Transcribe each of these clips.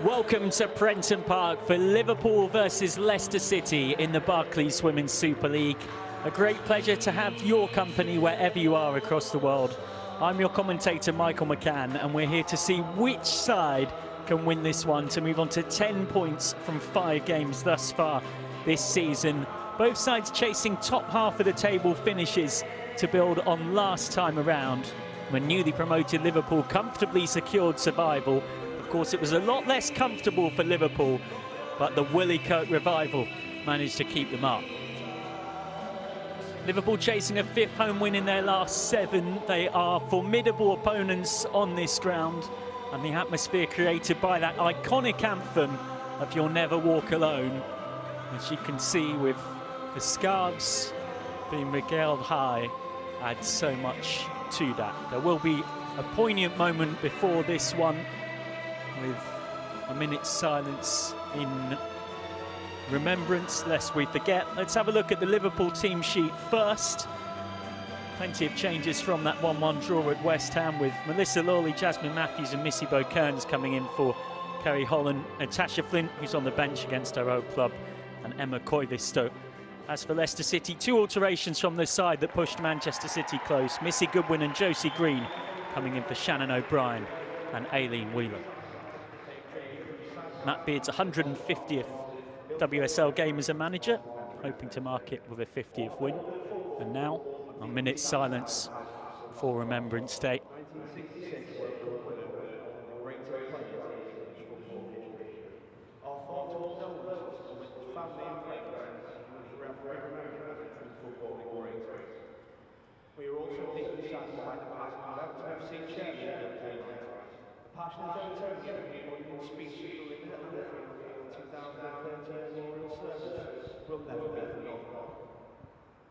Welcome to Prenton Park for Liverpool versus Leicester City in the Barclays Women's Super League. A great pleasure to have your company wherever you are across the world. I'm your commentator, Michael McCann, and we're here to see which side can win this one to move on to 10 points from 5 games thus far this season. Both sides chasing top half of the table finishes to build on last time around, when newly promoted Liverpool comfortably secured survival. Of course, it was a lot less comfortable for Liverpool, but the Willie Kirk revival managed to keep them up. Liverpool chasing a 5th home win in their last 7. They are formidable opponents on this ground, and the atmosphere created by that iconic anthem of "You'll Never Walk Alone," as you can see with the scarves being regaled high, adds so much to that. There will be a poignant moment before this one, with a minute's silence in remembrance, lest we forget. Let's have a look at the Liverpool team sheet first. Plenty of changes from that 1-1 draw at West Ham, with Melissa Lawley, Jasmine Matthews and Missy Bo-Kearns coming in for Kerry Holland, Natasha Flint, who's on the bench against her old club, and Emma Koivisto. As for Leicester City, 2 alterations from the side that pushed Manchester City close. Missy Goodwin and Josie Green coming in for Shannon O'Brien and Aileen Wheeler. Matt Beard's 150th WSL game as a manager, hoping to mark it with a 50th win. And now, a minute's silence for Remembrance Day. We are also deeply saddened by the passing of FC chairman passionate Antonio in speech delivered at the 2013 Memorial Service will never be forgotten.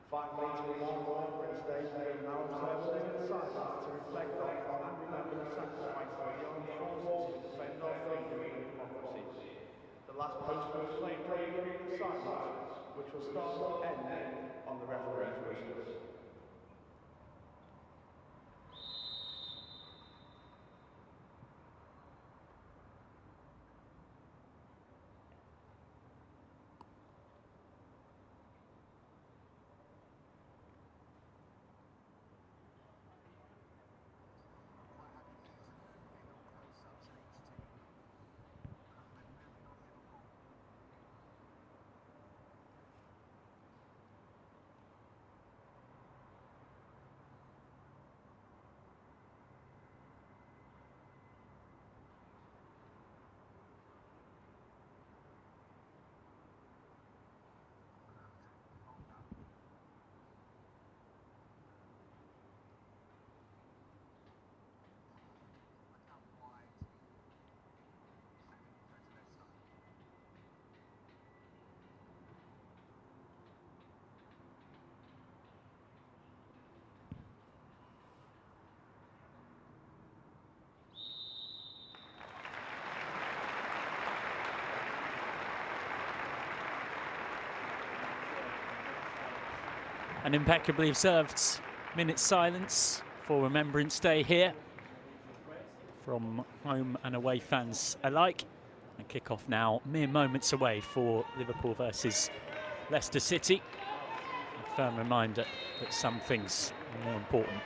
5 days to Remembrance Day, we will now observe a minute silence to reflect on and remember the sacrifice of the armed forces to defend our freedom and democracy. The last post was played during a minute silence, which will start and end on the referee's whistle. An impeccably observed minute's silence for Remembrance Day here from home and away fans alike. And kick-off now, mere moments away for Liverpool versus Leicester City. A firm reminder that some things are more important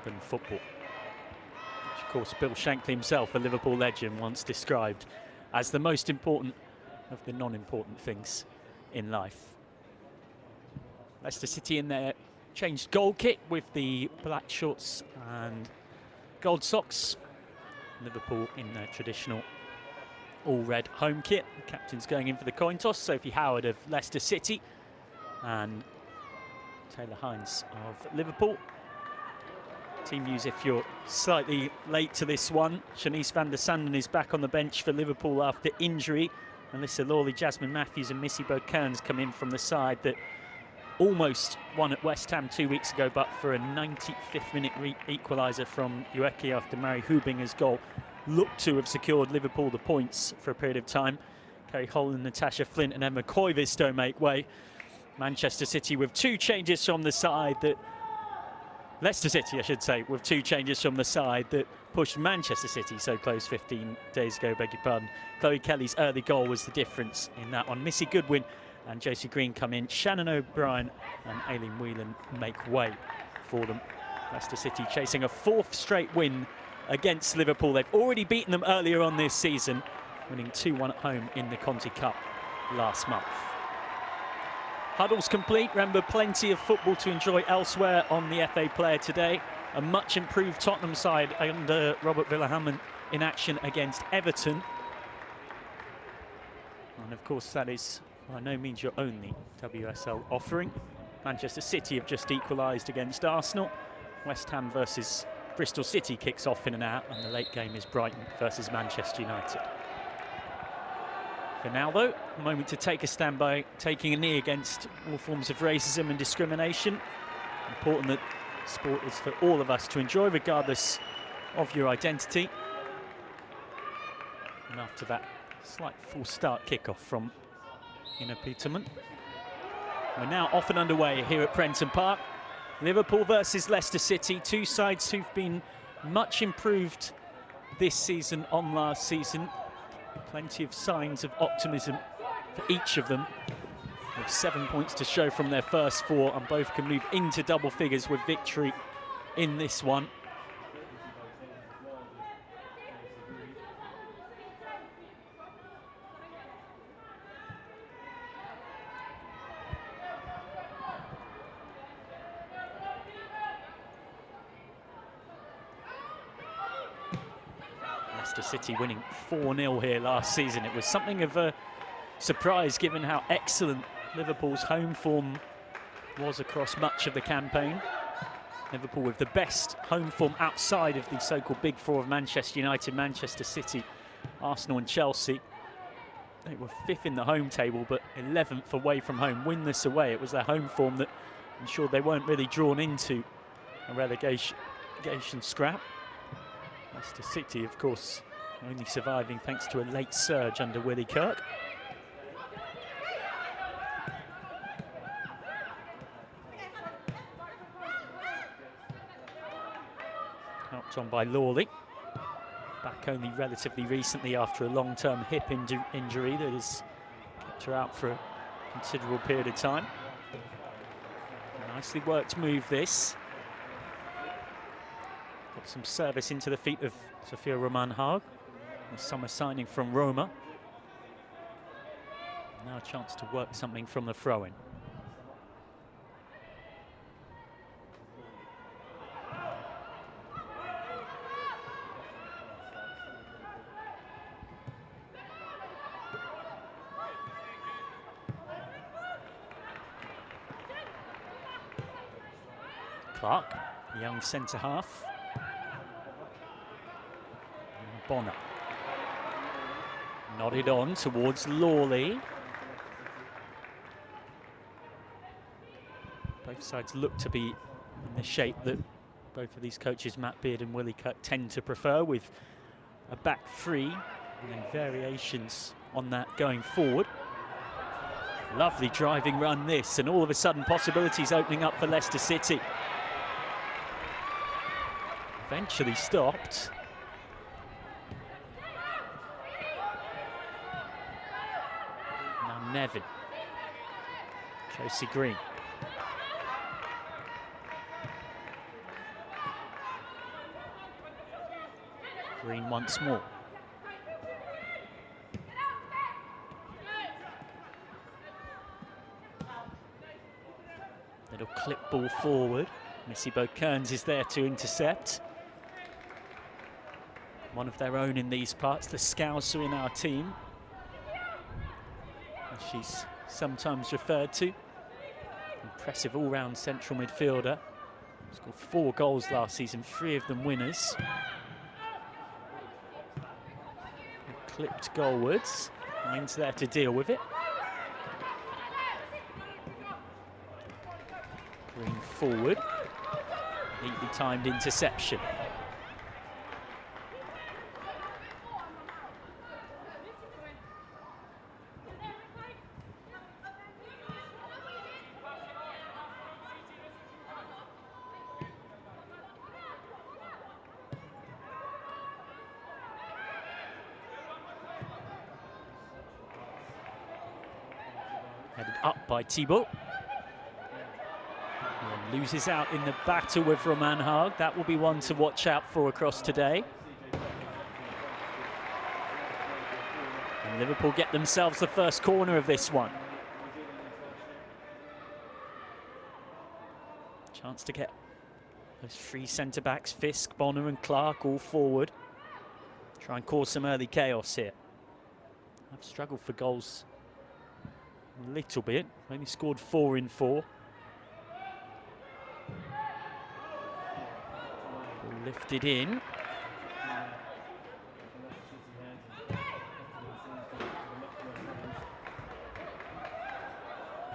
than football, which of course Bill Shankly himself, a Liverpool legend, once described as the most important of the non-important things in life. Leicester City in their changed goal kit with the black shorts and gold socks. Liverpool in their traditional all-red home kit. The captain's going in for the coin toss. Sophie Howard of Leicester City and Taylor Hines of Liverpool. Team news if you're slightly late to this one. Shanice van der Sanden is back on the bench for Liverpool after injury. Melissa Lawley, Jasmine Matthews and Missy Bo-Kearns come in from the side that almost won at West Ham 2 weeks ago, but for a 95th minute equaliser from Ueki after Mary Hubinger's goal looked to have secured Liverpool the points for a period of time. Kerry Holland, Natasha Flint and Emma Koivisto make way. Manchester City with 2 changes from the side that Leicester City, I should say, with 2 changes from the side that pushed Manchester City so close 15 days ago, beg your pardon. Chloe Kelly's early goal was the difference in that one. Missy Goodwin and Josie Green come in. Shannon O'Brien and Aileen Whelan make way for them. Leicester City chasing a 4th straight win against Liverpool. They've already beaten them earlier on this season, winning 2-1 at home in the Conti Cup last month. Huddle's complete. Remember, plenty of football to enjoy elsewhere on the FA Player today. A much improved Tottenham side under Robert Villahamon in action against Everton. And of course, that is by no means your only WSL offering. Manchester City have just equalised against Arsenal. West Ham versus Bristol City kicks off in an hour, and the late game is Brighton versus Manchester United. For now, though, a moment to take a stand by taking a knee against all forms of racism and discrimination. Important that sport is for all of us to enjoy, regardless of your identity. And after that slight false start kickoff from Ina Peterman, we're now off and underway here at Prenton Park. Liverpool versus Leicester City, 2 sides who've been much improved this season on last season. Plenty of signs of optimism for each of them, with 7 points to show from their first 4, and both can move into double figures with victory in this one. Leicester City winning 4-0 here last season. It was something of a surprise given how excellent Liverpool's home form was across much of the campaign. Liverpool with the best home form outside of the so-called Big Four of Manchester United, Manchester City, Arsenal and Chelsea. They were 5th in the home table, but 11th away from home, winless away. It was their home form that ensured they weren't really drawn into a relegation scrap. Leicester City, of course, only surviving thanks to a late surge under Willie Kirk. Helped on by Lawley. Back only relatively recently after a long-term hip injury that has kept her out for a considerable period of time. A nicely worked move, this. Got some service into the feet of Sophia Roman-Haag, the summer signing from Roma. Now a chance to work something from the throw-in. Clark, young centre-half. Bonner. Nodded on towards Lawley. Both sides look to be in the shape that both of these coaches, Matt Beard and Willie Kirk, tend to prefer, with a back 3 and then variations on that going forward. Lovely driving run this, and all of a sudden possibilities opening up for Leicester City. Eventually stopped. Now Nevin. Josie Green. Green once more. Little clip ball forward. Missy Bo-Kearns is there to intercept. One of their own in these parts, the Scouser in our team, as she's sometimes referred to. Impressive all-round central midfielder. Scored 4 goals last season, 3 of them winners. Clipped goalwards. Hines there to deal with it. Green forward. Neatly timed interception. Headed up by Thibaut. And loses out in the battle with Romain Haag. That will be one to watch out for across today. And Liverpool get themselves the first corner of this one. Chance to get those three centre-backs, Fisk, Bonner and Clark, all forward. Try and cause some early chaos here. I've struggled for goals a little bit. Only scored 4 in 4. Lifted in.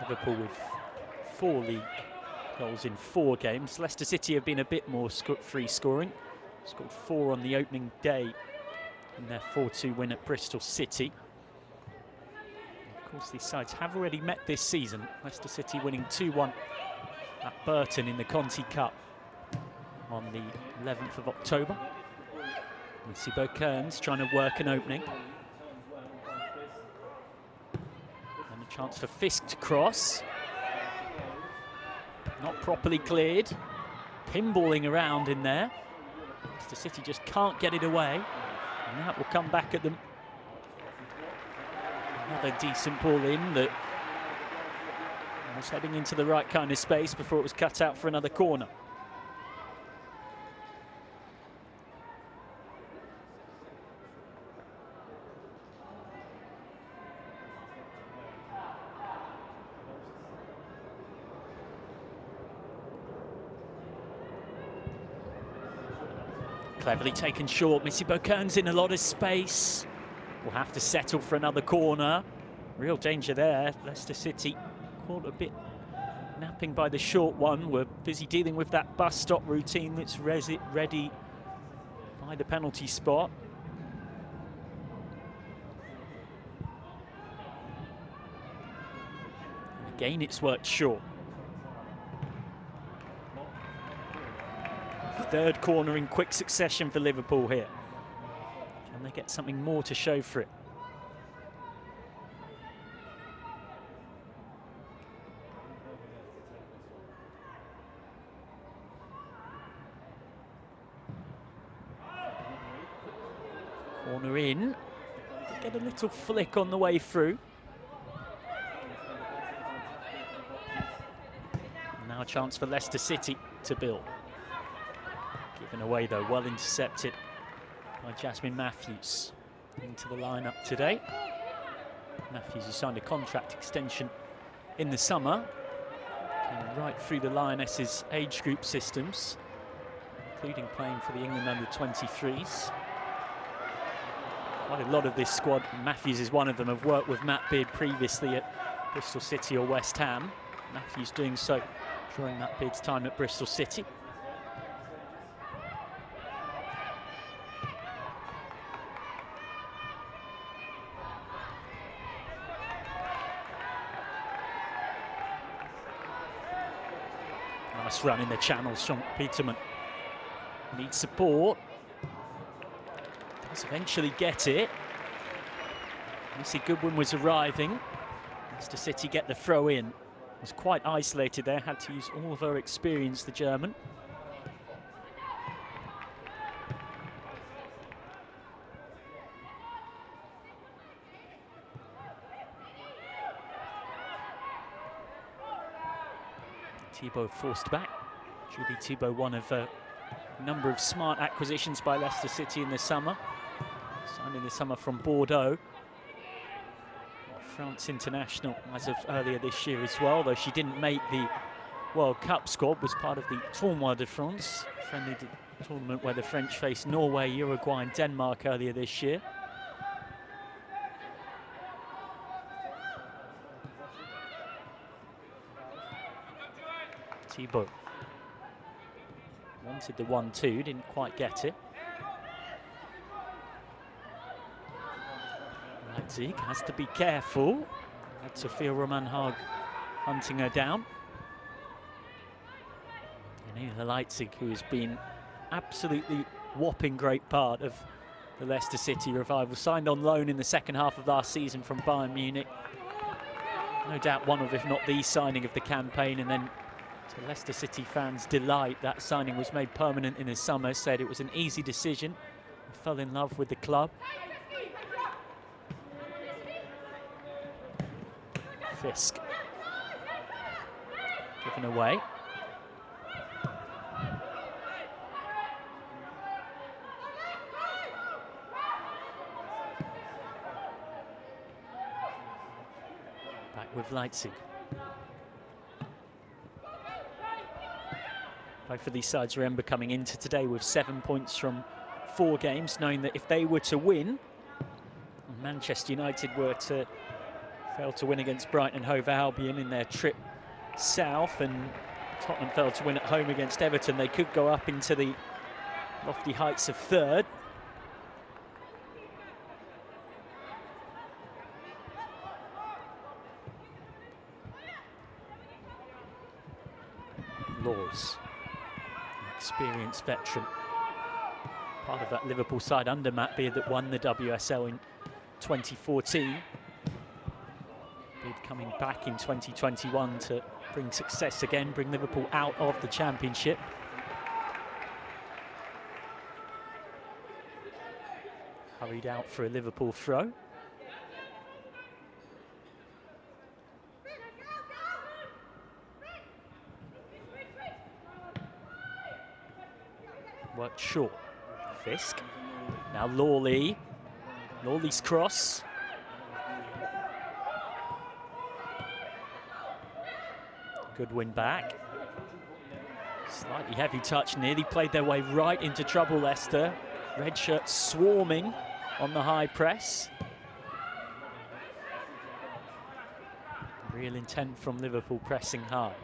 Liverpool with 4 league goals in 4 games. Leicester City have been a bit more free scoring. Scored 4 on the opening day in their 4-2 win at Bristol City. Of course, these sides have already met this season. Leicester City winning 2-1 at Burton in the Conti Cup on the 11th of October. We see Kearns trying to work an opening. And a chance for Fisk to cross. Not properly cleared. Pinballing around in there. Leicester City just can't get it away. And that will come back at them. Another decent ball in that was heading into the right kind of space before it was cut out for another corner. Cleverly taken short. Missy Kearns in a lot of space. Will have to settle for another corner. Real danger there. Leicester City caught a bit napping by the short one. We're busy dealing with that bus stop routine that's ready by the penalty spot. And again, it's worked short. 3rd corner in quick succession for Liverpool here. Can they get something more to show for it? Corner in. Get a little flick on the way through. Now a chance for Leicester City to build. Given away though, well intercepted by Jasmine Matthews into the lineup today. Matthews, who signed a contract extension in the summer, came right through the Lionesses' age group systems, including playing for the England under-23s. Quite a lot of this squad, Matthews is one of them, have worked with Matt Beard previously at Bristol City or West Ham. Matthews doing so during Matt Beard's time at Bristol City. Nice run in the channels from Peterman. Needs support. Does eventually get it. Missy Goodwin was arriving. Leicester City get the throw in. Was quite isolated there, had to use all of her experience, the German. Thibaut forced back. Julie Thibaut, one of a number of smart acquisitions by Leicester City in the summer. Signed in the summer from Bordeaux. France international as of earlier this year as well, though she didn't make the World Cup squad, was part of the Tournoi de France, friendly tournament where the French faced Norway, Uruguay and Denmark earlier this year. Thibaut wanted the 1-2, didn't quite get it. Leipzig has to be careful. Had Sophia Romain Haag hunting her down. And Leipzig, who has been absolutely whopping great part of the Leicester City revival, signed on loan in the second half of last season from Bayern Munich. No doubt one of, if not the signing of the campaign, and then to Leicester City fans' delight, that signing was made permanent in the summer. Said it was an easy decision. He fell in love with the club. Fisk given away. Back with Leipzig. Both of these sides, remember, coming into today with 7 points from 4 games, knowing that if they were to win, and Manchester United were to fail to win against Brighton and Hove Albion in their trip south, and Tottenham failed to win at home against Everton, they could go up into the lofty heights of 3rd. Laws, experienced veteran, part of that Liverpool side under Matt Beard that won the WSL in 2014. Beard coming back in 2021 to bring success again, bring Liverpool out of the Championship. Hurried out for a Liverpool throw. Worked short. Fisk. Now Lawley. Lawley's cross. Good win back. Slightly heavy touch, nearly played their way right into trouble, Leicester. Red shirts swarming on the high press. Real intent from Liverpool pressing high.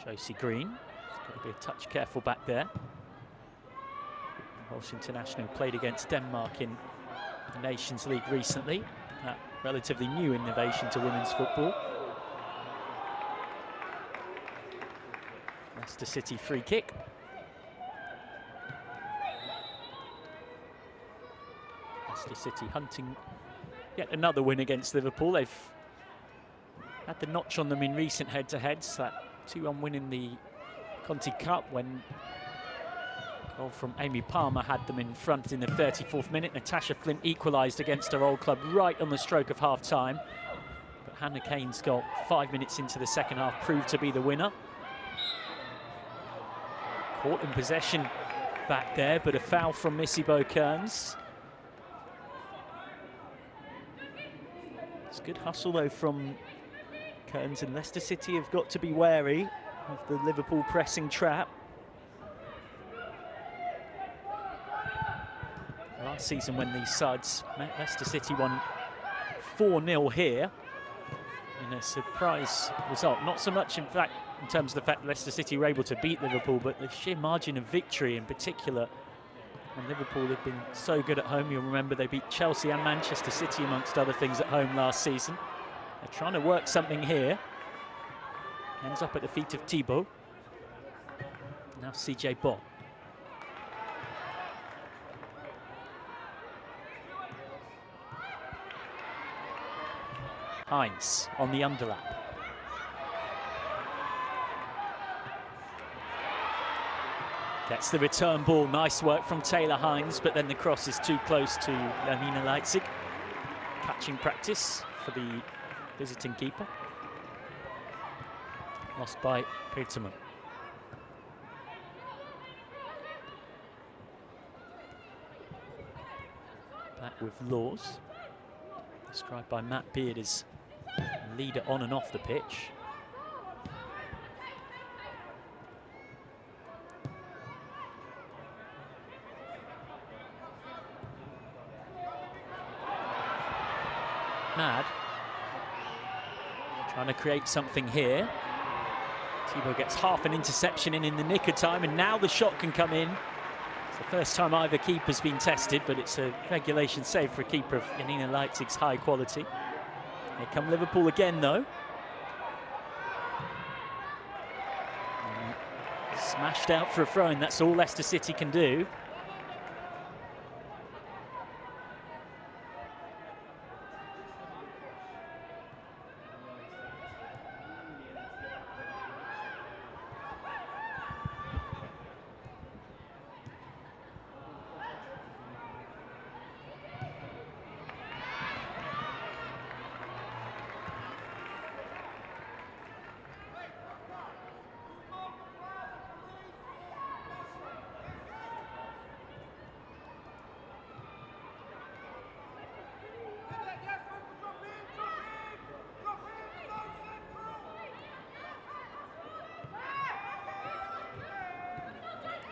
Josie Green, got to be a touch careful back there. Welsh international played against Denmark in the Nations League recently. That relatively new innovation to women's football. Leicester City free kick. Leicester City hunting yet another win against Liverpool. They've had the notch on them in recent head-to-heads. That 2-1 win in the Conti Cup when a goal from Amy Palmer had them in front in the 34th minute. Natasha Flint equalised against her old club right on the stroke of half-time. But Hannah Kane's goal 5 minutes into the second half proved to be the winner. Caught in possession back there, but a foul from Missy Kearns. It's good hustle though from Kearns, and Leicester City have got to be wary of the Liverpool pressing trap. Last season when these sides met, Leicester City won 4-0 here in a surprise result. Not so much, in fact, in terms of the fact that Leicester City were able to beat Liverpool, but the sheer margin of victory in particular. And Liverpool have been so good at home. You'll remember they beat Chelsea and Manchester City, amongst other things, at home last season. They're trying to work something here. Ends up at the feet of Thibault. Now CJ Bott. Hines on the underlap. Gets the return ball. Nice work from Taylor Hines, but then the cross is too close to Janina Leipzig. Catching practice for the visiting keeper. Lost by Peterman. Back with Laws. Described by Matt Beard as a leader on and off the pitch. Mad. Trying to create something here. Thibault gets half an interception in the nick of time, and now the shot can come in. It's the first time either keeper's been tested, but it's a regulation save for a keeper of Janina Leipzig's high quality. Here come Liverpool again, though. Smashed out for a throw, and that's all Leicester City can do.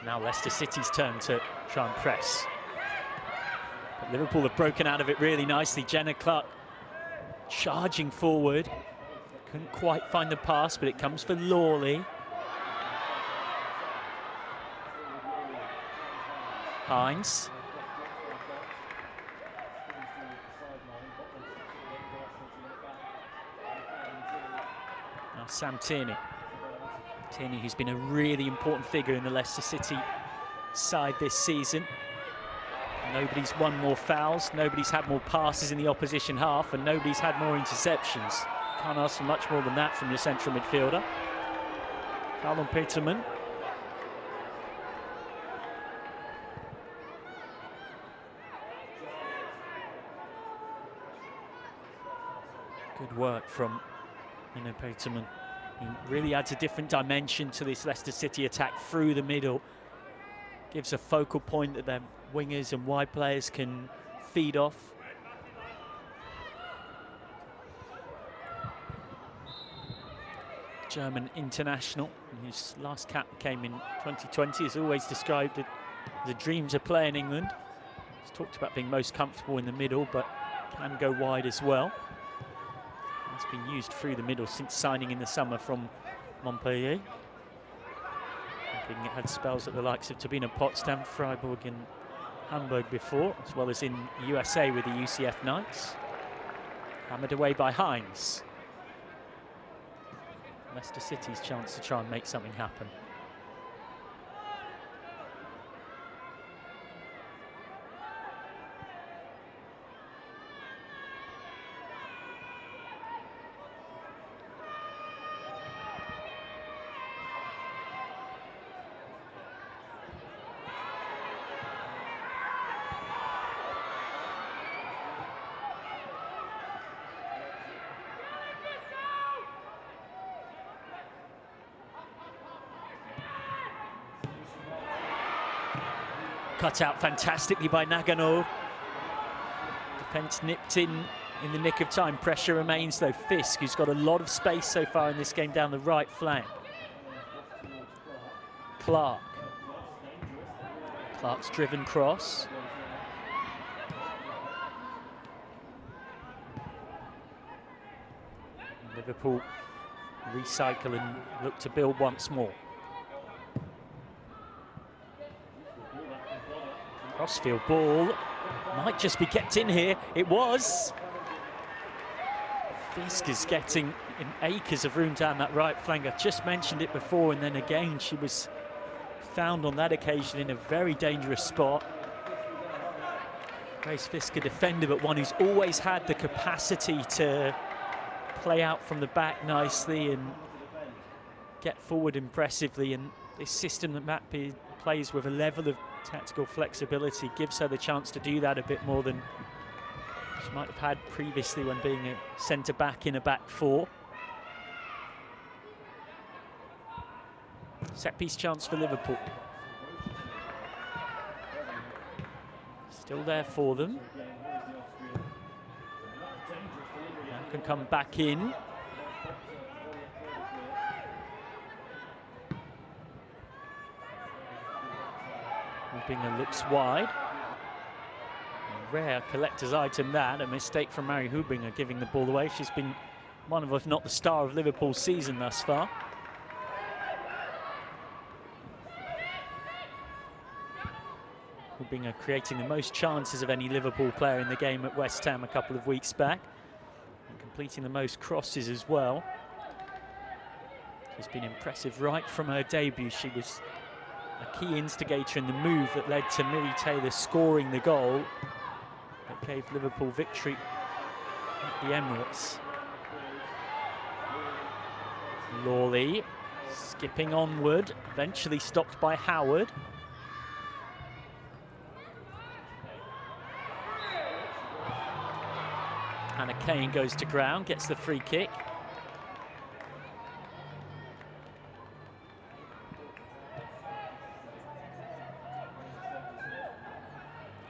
Now Leicester City's turn to try and press. But Liverpool have broken out of it really nicely. Jenna Clark charging forward. Couldn't quite find the pass, but it comes for Lawley. Hines. Now Sam Tierney. Tierney, who's been a really important figure in the Leicester City side this season. Nobody's won more fouls, nobody's had more passes in the opposition half, and nobody's had more interceptions. Can't ask for much more than that from your central midfielder. Foul on Peterman. Good work from Peterman. He really adds a different dimension to this Leicester City attack through the middle. Gives a focal point that their wingers and wide players can feed off. German international, whose last cap came in 2020, is always described as the dream to play in England. He's talked about being most comfortable in the middle, but can go wide as well. It's been used through the middle since signing in the summer from Montpellier. It had spells at the likes of Turbine Potsdam, Freiburg and Hamburg before, as well as in the USA with the UCF Knights. Hammered away by Hines. Leicester City's chance to try and make something happen. Cut out fantastically by Nagano. Defence nipped in the nick of time. Pressure remains though. Fisk, who's got a lot of space so far in this game down the right flank. Clark. Clark's driven cross. Liverpool recycle and look to build once more. Crossfield ball might just be kept in here. It was. Fisk is getting in acres of room down that right flank. I just mentioned it before, and then again she was found on that occasion in a very dangerous spot. Grace Fisk, a defender, but one who's always had the capacity to play out from the back nicely and get forward impressively. And this system that Matt plays with a level of tactical flexibility gives her the chance to do that a bit more than she might have had previously when being a centre-back in a back four. Set-piece chance for Liverpool. Still there for them. Now can come back in. Hubinger looks wide. A rare collector's item that, a mistake from Mary Hubinger giving the ball away. She's been one of, if not the star of Liverpool's season thus far. Hubinger creating the most chances of any Liverpool player in the game at West Ham a couple of weeks back. And completing the most crosses as well. She's been impressive right from her debut. She was a key instigator in the move that led to Millie Taylor scoring the goal that gave Liverpool victory at the Emirates. Lawley skipping onward, eventually stopped by Howard. Hannah Kane goes to ground, gets the free kick.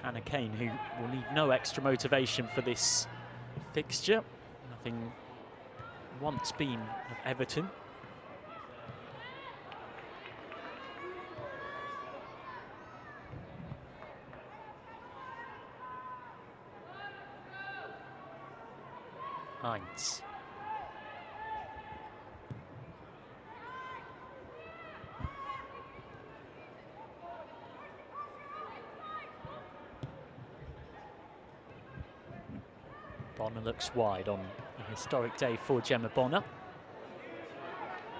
Hannah Kane, who will need no extra motivation for this fixture, having once been of Everton. Hines. Bonner looks wide on a historic day for Gemma Bonner.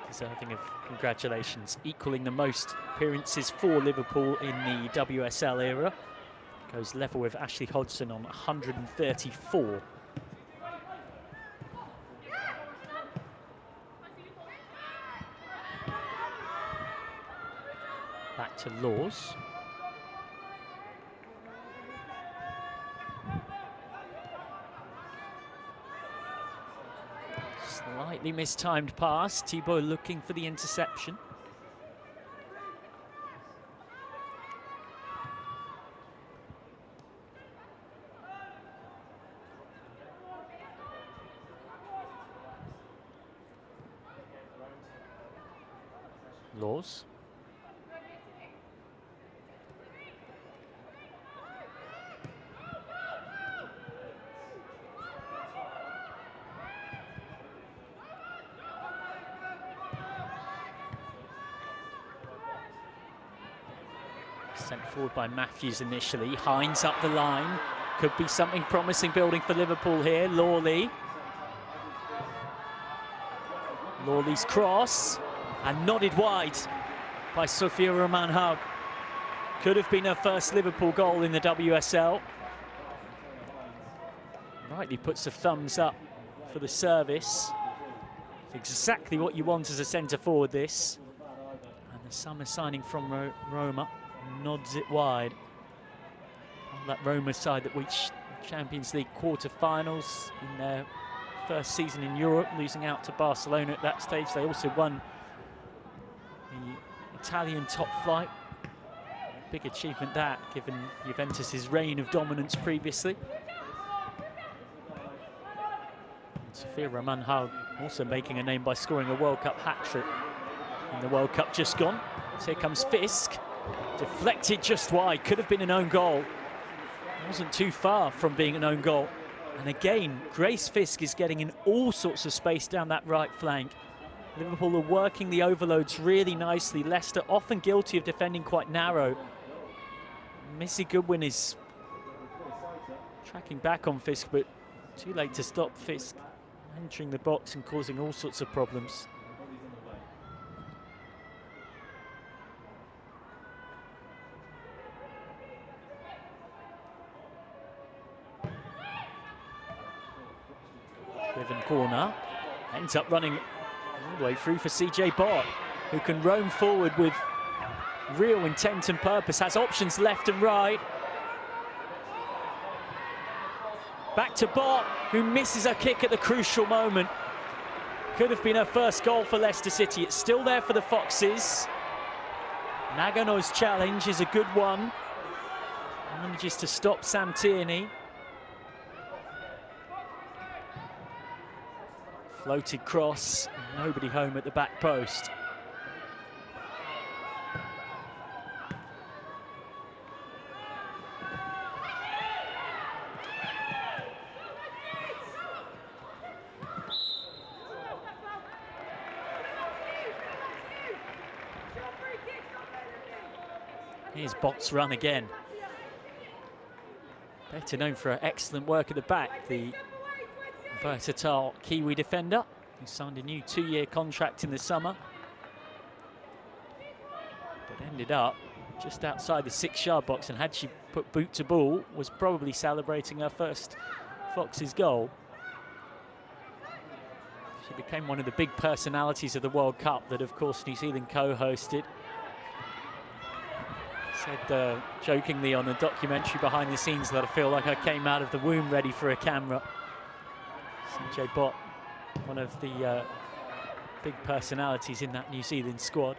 Deserving of congratulations, equaling the most appearances for Liverpool in the WSL era. Goes level with Ashley Hodgson on 134. Back to Laws. Slightly mistimed pass. Thibault looking for the interception. Laws. Sent forward by Matthews initially. Hines up the line. Could be something promising building for Liverpool here. Lawley. Lawley's cross. And nodded wide by Sophia Roman-Haug. Could have been her first Liverpool goal in the WSL. Rightly puts a thumbs up for the service. It's exactly what you want as a centre forward, this. And the summer signing from Roma nods it wide. That Roma side that reached Champions League quarter-finals in their first season in Europe, losing out to Barcelona at that stage. They also won the Italian top flight. Big achievement that, given Juventus's reign of dominance previously. Sophia Roman-Haug also making a name by scoring a World Cup hat-trick in the World Cup just gone. So here comes Fisk. Deflected just wide, could have been an own goal. Wasn't too far from being an own goal. And again, Grace Fisk is getting in all sorts of space down that right flank. Liverpool are working the overloads really nicely. Leicester often guilty of defending quite narrow. Missy Goodwin is tracking back on Fisk, but too late to stop Fisk entering the box and causing all sorts of problems. Driven corner, ends up running all the way through for CJ Bott, who can roam forward with real intent and purpose, has options left and right. Back to Bott, who misses a kick at the crucial moment. Could have been her first goal for Leicester City. It's still there for the Foxes. Nagano's challenge is a good one. Manages to stop Sam Tierney. Floated cross, nobody home at the back post. Here's Bott's run again. Better known for her excellent work at the back, the versatile Kiwi defender who signed a new 2-year contract in the summer. but ended up just outside the 6-yard box, and had she put boot to ball, was probably celebrating her first Foxes goal. She became one of the big personalities of the World Cup that, of course, New Zealand co-hosted. Said jokingly on a documentary behind the scenes that I feel like I came out of the womb ready for a camera. CJ Bott, one of the big personalities in that New Zealand squad.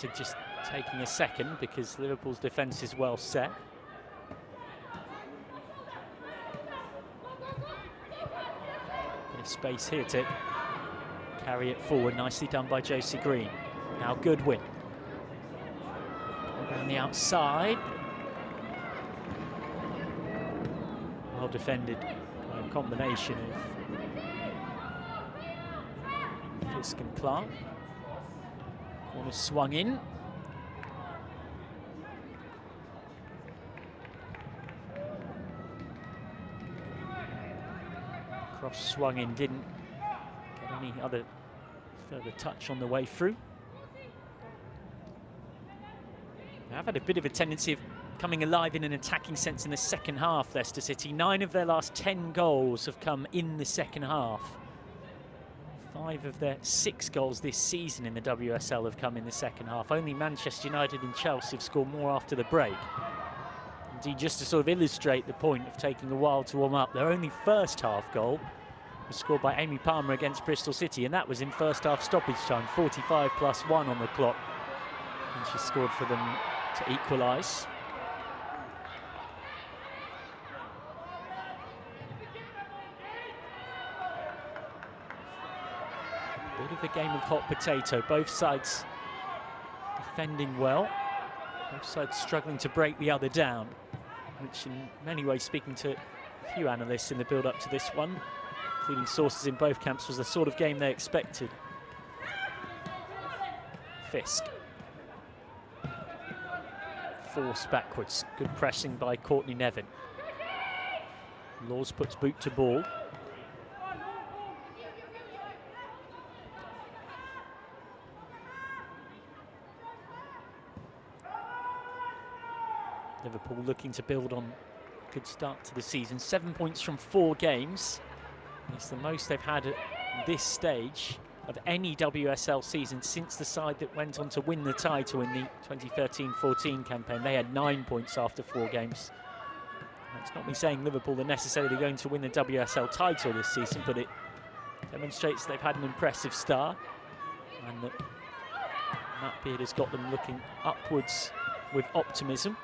Leicester just taking a second because Liverpool's defence is well set. Bit of space here to carry it forward. Nicely done by Josie Green. Now Goodwin. Around the outside. Well defended by a combination of Fisk and Clark. Corner swung in. Cross swung in, didn't get any other further touch on the way through. They've had a bit of a tendency of coming alive in an attacking sense in the second half, Leicester City. 9 of their last 10 goals have come in the second half. 5 of their 6 goals this season in the WSL have come in the second half. Only Manchester United and Chelsea have scored more after the break. Indeed, just to sort of illustrate the point of taking a while to warm up, their only first half goal was scored by Amy Palmer against Bristol City, and that was in first half stoppage time, 45+1 on the clock. And she scored for them to equalise. Bit of a game of hot potato, both sides defending well, both sides struggling to break the other down, which in many ways, speaking to a few analysts in the build-up to this one, including sources in both camps, was the sort of game they expected. Fisk. Forced backwards, good pressing by Courtney Nevin. Laws puts boot to ball. Liverpool looking to build on a good start to the season. 7 points from 4 games. It's the most they've had at this stage of any WSL season since the side that went on to win the title in the 2013-14 campaign. They had 9 points after 4 games. That's not me saying Liverpool are necessarily going to win the WSL title this season, but it demonstrates they've had an impressive start and that Matt Beard has got them looking upwards with optimism.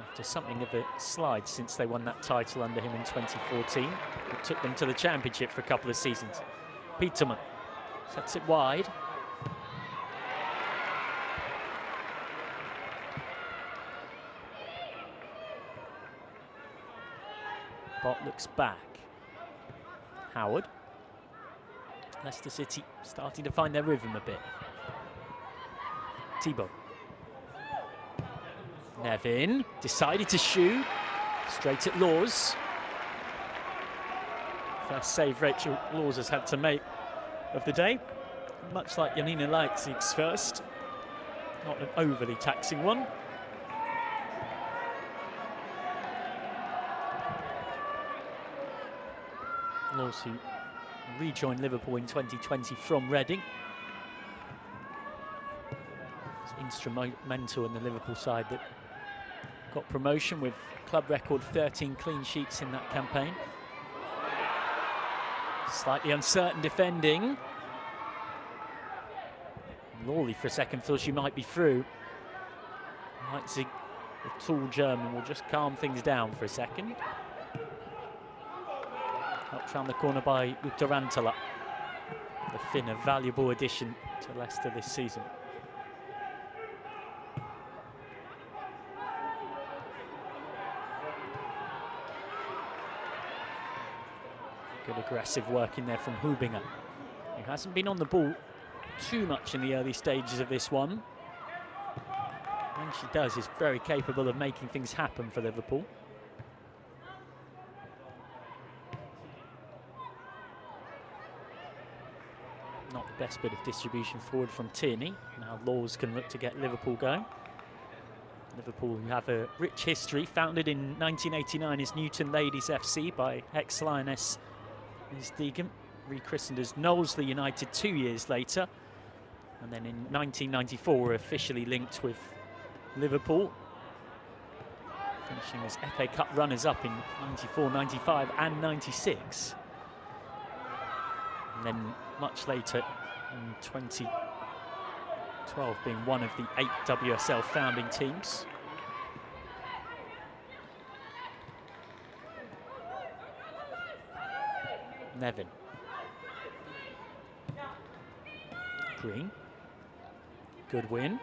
After something of a slide since they won that title under him in 2014. It took them to the championship for a couple of seasons. Peterman sets it wide. Bott looks back. Howard. Leicester City starting to find their rhythm a bit. Thibault. Nevin decided to shoot, straight at Laws. First save Rachel Laws has had to make of the day. Much like Janina Leitzig's first, not an overly taxing one. Laws, who rejoined Liverpool in 2020 from Reading. It's instrumental in the Liverpool side that got promotion with club record 13 clean sheets in that campaign. Slightly uncertain defending. Lawley for a second thought she might be through. Leitzig, the tall German, will just calm things down for a second. Helped round the corner by Uutta Rantala. The Finn, a valuable addition to Leicester this season. Good aggressive work in there from Hubinger, who hasn't been on the ball too much in the early stages of this one. When she does, is very capable of making things happen for Liverpool. Not the best bit of distribution forward from Tierney. Now Laws can look to get Liverpool going. Liverpool, who have a rich history, founded in 1989 as Newton Ladies FC by ex-Lioness Liz Deegan, rechristened as Knowsley United 2 years later, and then in 1994 were officially linked with Liverpool, finishing as FA Cup runners-up in 94, 95 and 96. And then much later in 2012 being one of the 8 WSL founding teams. Nevin. Green. Good win.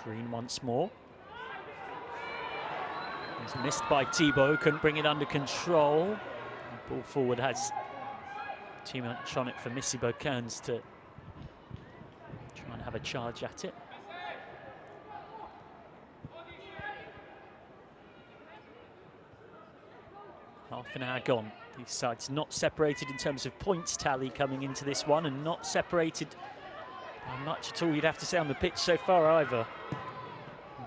Green once more. It's missed by Thibault, couldn't bring it under control. The ball forward has too much on it for Missy Kearns to try and have a charge at it. Half an hour gone. These sides not separated in terms of points tally coming into this one, and not separated by much at all, you'd have to say, on the pitch so far either.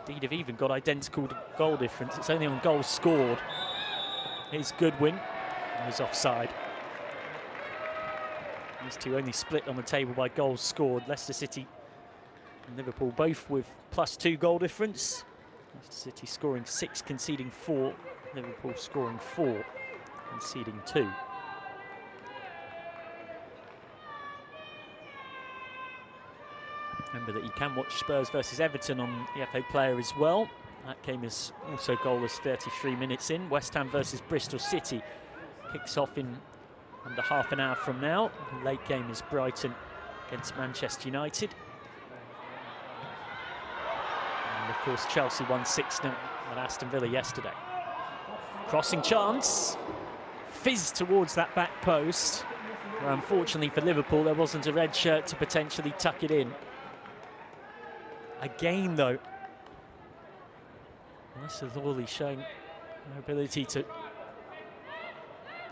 Indeed, have even got identical goal difference. It's only on goals scored. Here's Goodwin. He was offside. These two only split on the table by goals scored. Leicester City and Liverpool both with +2 goal difference. Leicester City scoring 6, conceding 4. Liverpool scoring 4, conceding 2. Remember that you can watch Spurs versus Everton on the FA Player as well. That game is also goalless 33 minutes in. West Ham versus Bristol City kicks off in under half an hour from now. The late game is Brighton against Manchester United. And of course Chelsea won 6-0 at Aston Villa yesterday. Crossing chance, fizz towards that back post, where unfortunately for Liverpool there wasn't a red shirt to potentially tuck it in. Again though, Melissa Lawley showing her ability to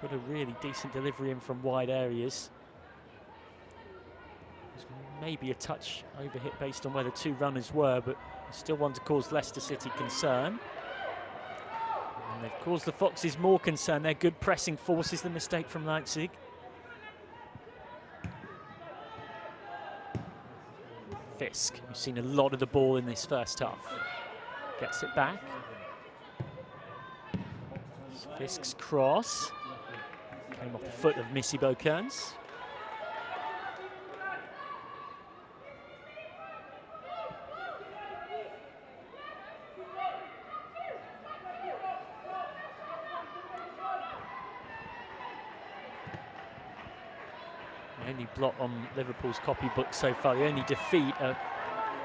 put a really decent delivery in from wide areas. There's maybe a touch overhit based on where the 2 runners were, but still one to cause Leicester City concern. And they've caused the Foxes more concern. Their good pressing forces the mistake from Leipzig. Fisk, who's seen a lot of the ball in this first half, gets it back. Fisk's cross came off the foot of Missy Kearns. The only blot on Liverpool's copybook so far, the only defeat, a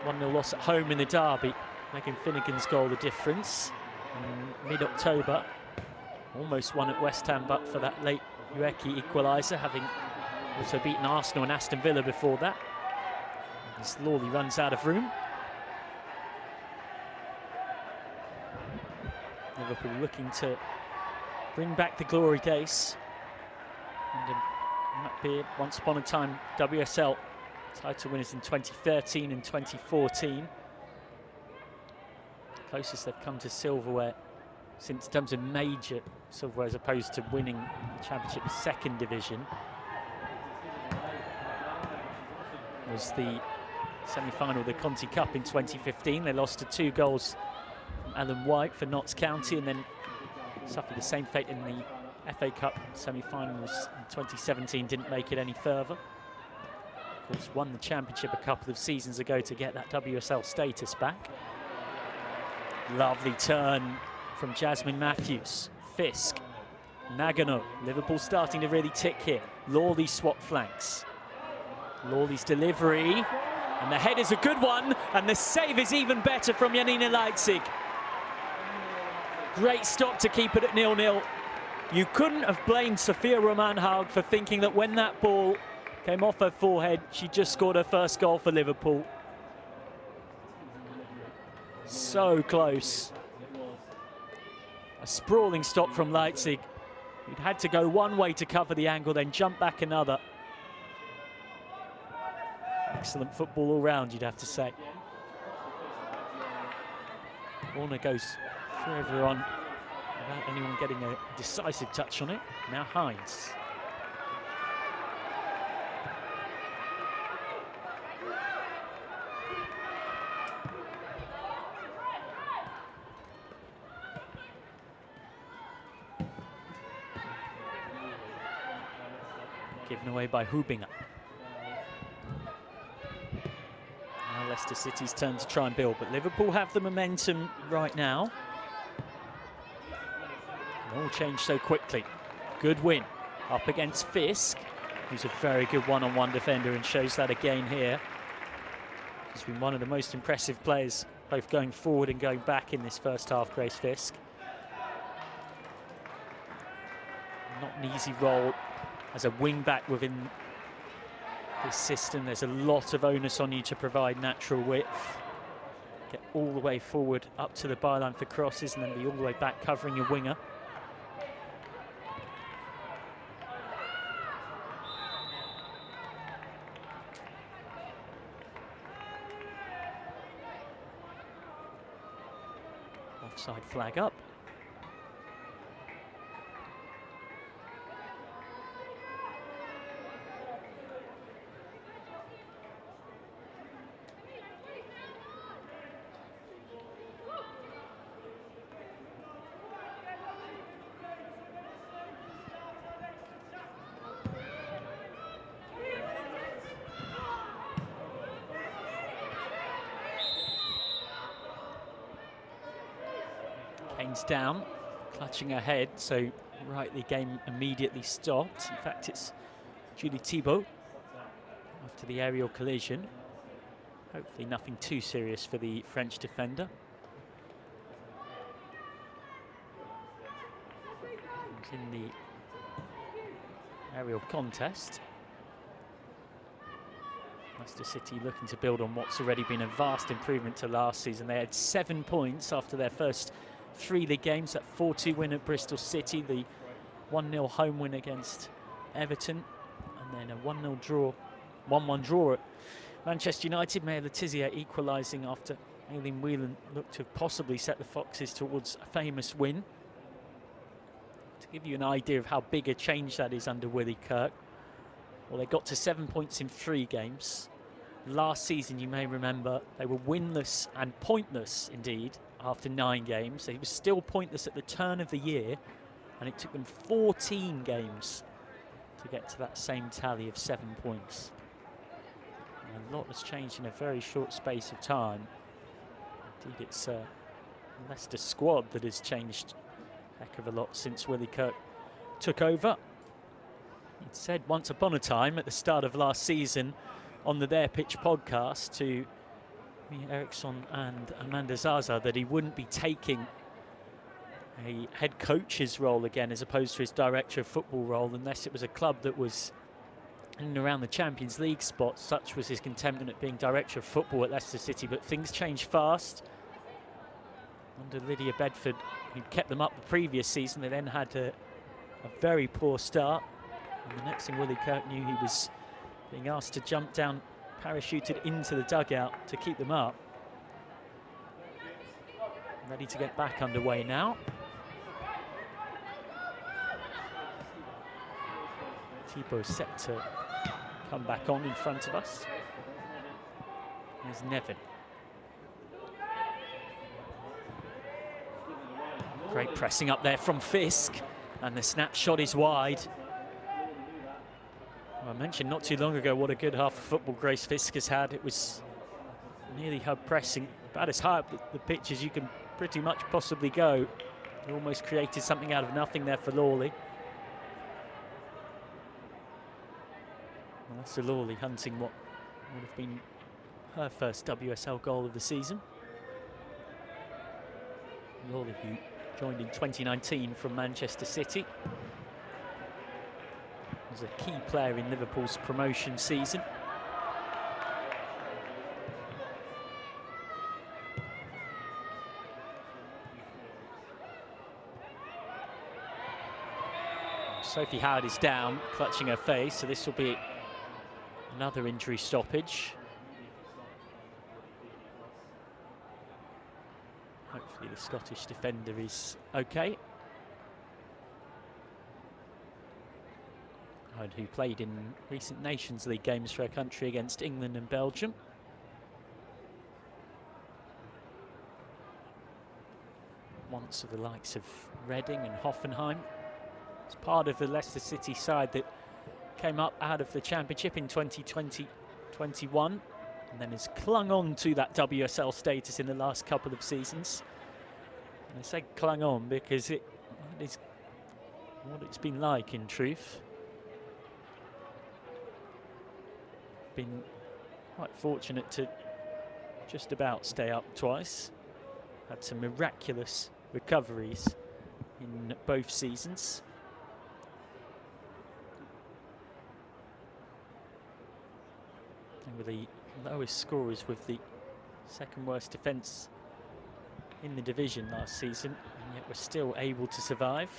1-0 loss at home in the derby. Megan Finnegan's goal the difference. In mid-October, almost won at West Ham, but for that late Ueki equaliser, having also beaten Arsenal and Aston Villa before that. As Lawley runs out of room. Liverpool looking to bring back the glory days. And might be once upon a time WSL title winners in 2013 and 2014. Closest they've come to silverware since, in terms of major silverware, as opposed to winning the Championship's 2nd division, was the semi-final of the Conti Cup in 2015. They lost to 2 goals from Ellen White for Notts County, and then suffered the same fate in the FA Cup semi-finals in 2017, didn't make it any further. Of course, won the Championship a couple of seasons ago to get that WSL status back. Lovely turn from Jasmine Matthews. Fisk, Nagano. Liverpool starting to really tick here. Lawley swap flanks. Lawley's delivery, and the head is a good one, and the save is even better from Janina Leipzig. Great stop to keep it at 0-0. You couldn't have blamed Sophia Romanhaug for thinking that when that ball came off her forehead, she just scored her first goal for Liverpool. So close. A sprawling stop from Leipzig. He'd had to go one way to cover the angle, then jump back another. Excellent football all round, you'd have to say. Corner goes for everyone without anyone getting a decisive touch on it. Now Hines. Given away by Hubinger. Now Leicester City's turn to try and build, but Liverpool have the momentum right now. And all changed so quickly. Good win up against Fisk, who's a very good one-on-one defender and shows that again here. He's been one of the most impressive players, both going forward and going back in this first half, Grace Fisk. Not an easy role as a wing-back within this system. There's a lot of onus on you to provide natural width. Get all the way forward up to the byline for crosses and then be all the way back covering your winger. Offside flag up. Kane's down, clutching her head, so rightly game immediately stopped. In fact, it's Julie Thibault after the aerial collision. Hopefully nothing too serious for the French defender. And in the aerial contest, Leicester City looking to build on what's already been a vast improvement to last season. They had 7 points after their first 3 league games, that 4-2 win at Bristol City, the 1-0 home win against Everton, and then a 1-0 draw, 1-1 draw at Manchester United. Maya Letizia equalising after Aileen Whelan looked to have possibly set the Foxes towards a famous win. To give you an idea of how big a change that is under Willie Kirk, well, they got to 7 points in 3 games. Last season, you may remember, they were winless and pointless indeed after 9 games. He was still pointless at the turn of the year, and it took them 14 games to get to that same tally of 7 points. And a lot has changed in a very short space of time. Indeed, it's a Leicester squad that has changed a heck of a lot since Willie Kirk took over. He'd said once upon a time at the start of last season on the Their Pitch podcast to Mia Eriksson and Amanda Zaza that he wouldn't be taking a head coach's role again as opposed to his director of football role unless it was a club that was in and around the Champions League spot. Such was his contentment at being director of football at Leicester City, but things changed fast. Under Lydia Bedford, who'd kept them up the previous season, they then had a very poor start. And the next thing Willie Kirk knew, he was being asked to jump down, parachuted into the dugout to keep them up. Ready to get back underway now. Thibault set to come back on in front of us. There's Nevin. Great pressing up there from Fisk, and the snapshot is wide. I mentioned not too long ago what a good half of football Grace Fisk has had. It was nearly her pressing about as high up the pitch as you can pretty much possibly go. He almost created something out of nothing there for Lawley. Melissa Lawley hunting what would have been her first WSL goal of the season. Lawley, who Joined in 2019 from Manchester City. Was a key player in Liverpool's promotion season. Sophie Howard is down, clutching her face, so this will be another injury stoppage. Hopefully the Scottish defender is okay. Howard, who played in recent Nations League games for her country against England and Belgium. Once of the likes of Reading and Hoffenheim. It's part of the Leicester City side that came up out of the Championship in 2020-21 and then has clung on to that WSL status in the last couple of seasons. And I say clung on because it is what it's been like in truth. Been quite fortunate to just about stay up twice. Had some miraculous recoveries in both seasons. With the lowest scorers with the second worst defence in the division last season, and yet we're still able to survive.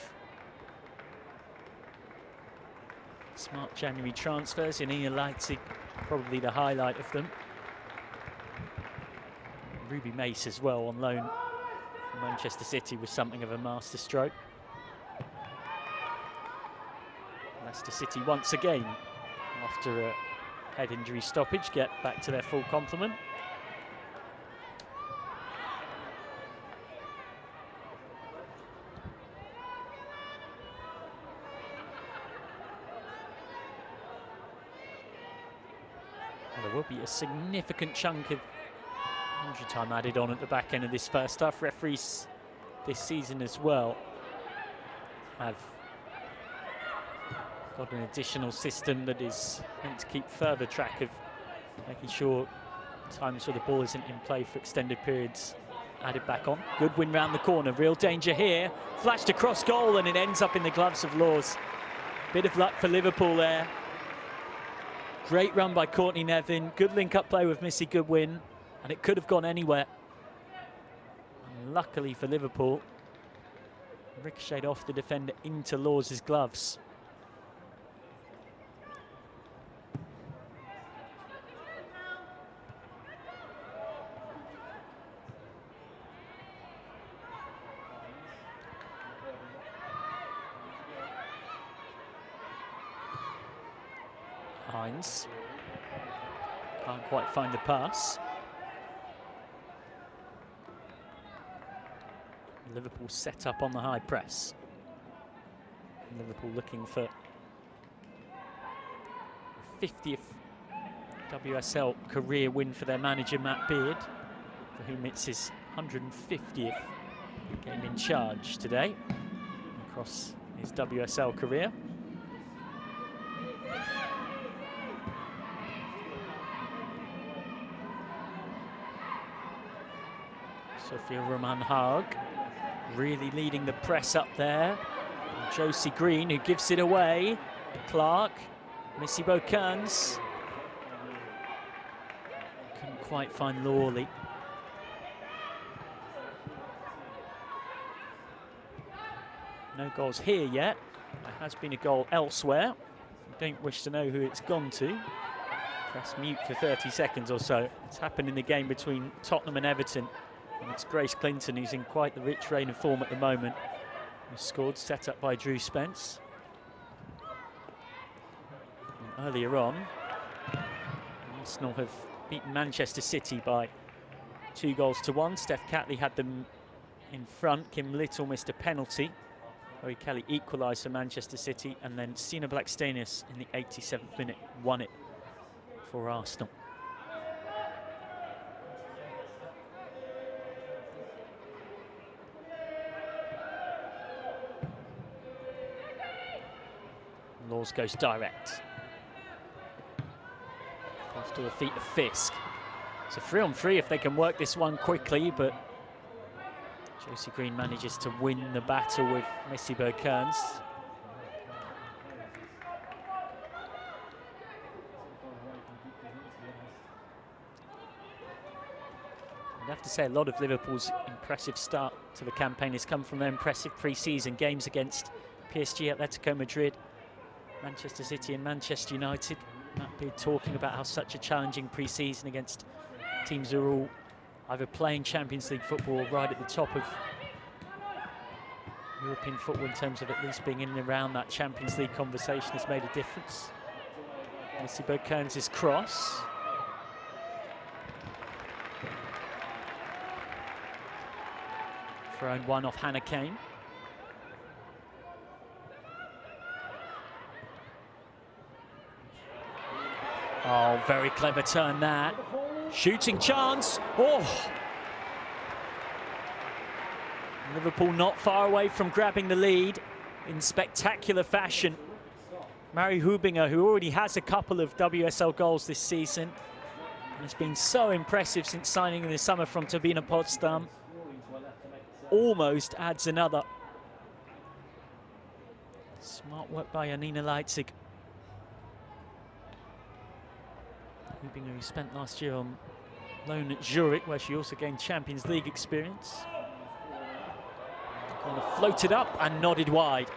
Smart January transfers in Ina Leipzig, probably the highlight of them. Ruby Mace as well on loan from Manchester City was something of a masterstroke. Leicester City once again, after a head injury stoppage, get back to their full complement. Well, there will be a significant chunk of injury time added on at the back end of this first half. Referees this season as well have got an additional system that is meant to keep further track of making sure times where the ball isn't in play for extended periods added back on. Good win round the corner, real danger here. Flashed across goal and it ends up in the gloves of Laws. Bit of luck for Liverpool there. Great run by Courtney Nevin. Good link-up play with Missy Goodwin, and it could have gone anywhere. And luckily for Liverpool, ricocheted off the defender into Laws' gloves. Hines can't quite find the pass. Liverpool set up on the high press. Liverpool looking for 50th WSL career win for their manager Matt Beard, for whom it's his 150th game in charge today across his WSL career. Sophia Roman-Haag really leading the press up there. And Josie Green, who gives it away. Clark, Missy Bocans. Couldn't quite find Lawley. No goals here yet. There has been a goal elsewhere. Don't wish to know who it's gone to. Press mute for 30 seconds or so. It's happened in the game between Tottenham and Everton. And it's Grace Clinton, who's in quite the rich reign of form at the moment, who scored, set up by Drew Spence. And earlier on, Arsenal have beaten Manchester City by 2-1. Steph Catley had them in front. Kim Little missed a penalty. Chloe Kelly equalised for Manchester City, and then Sina Blackstenius in the 87th minute won it for Arsenal. Laws goes direct. Cross to the feet of Fisk. It's a 3-on-3 if they can work this one quickly, but Josie Green manages to win the battle with Missy Burkearns. I'd have to say a lot of Liverpool's impressive start to the campaign has come from their impressive pre-season games against PSG, Atletico Madrid, Manchester City and Manchester United. Matt Beard talking about how such a challenging pre-season against teams who are all either playing Champions League football or right at the top of European football in terms of at least being in and around that Champions League conversation has made a difference. Missy Burkearns' cross. Thrown one off Hannah Kane. Oh, very clever turn that. Shooting chance. Oh! Liverpool not far away from grabbing the lead in spectacular fashion. Mary Hubinger, who already has a couple of WSL goals this season and has been so impressive since signing in the summer from Turbine Potsdam, almost adds another. Smart work by Janina Leitzig. Hubinger, who spent last year on loan at Zurich, where she also gained Champions League experience. Corner floated up and nodded wide.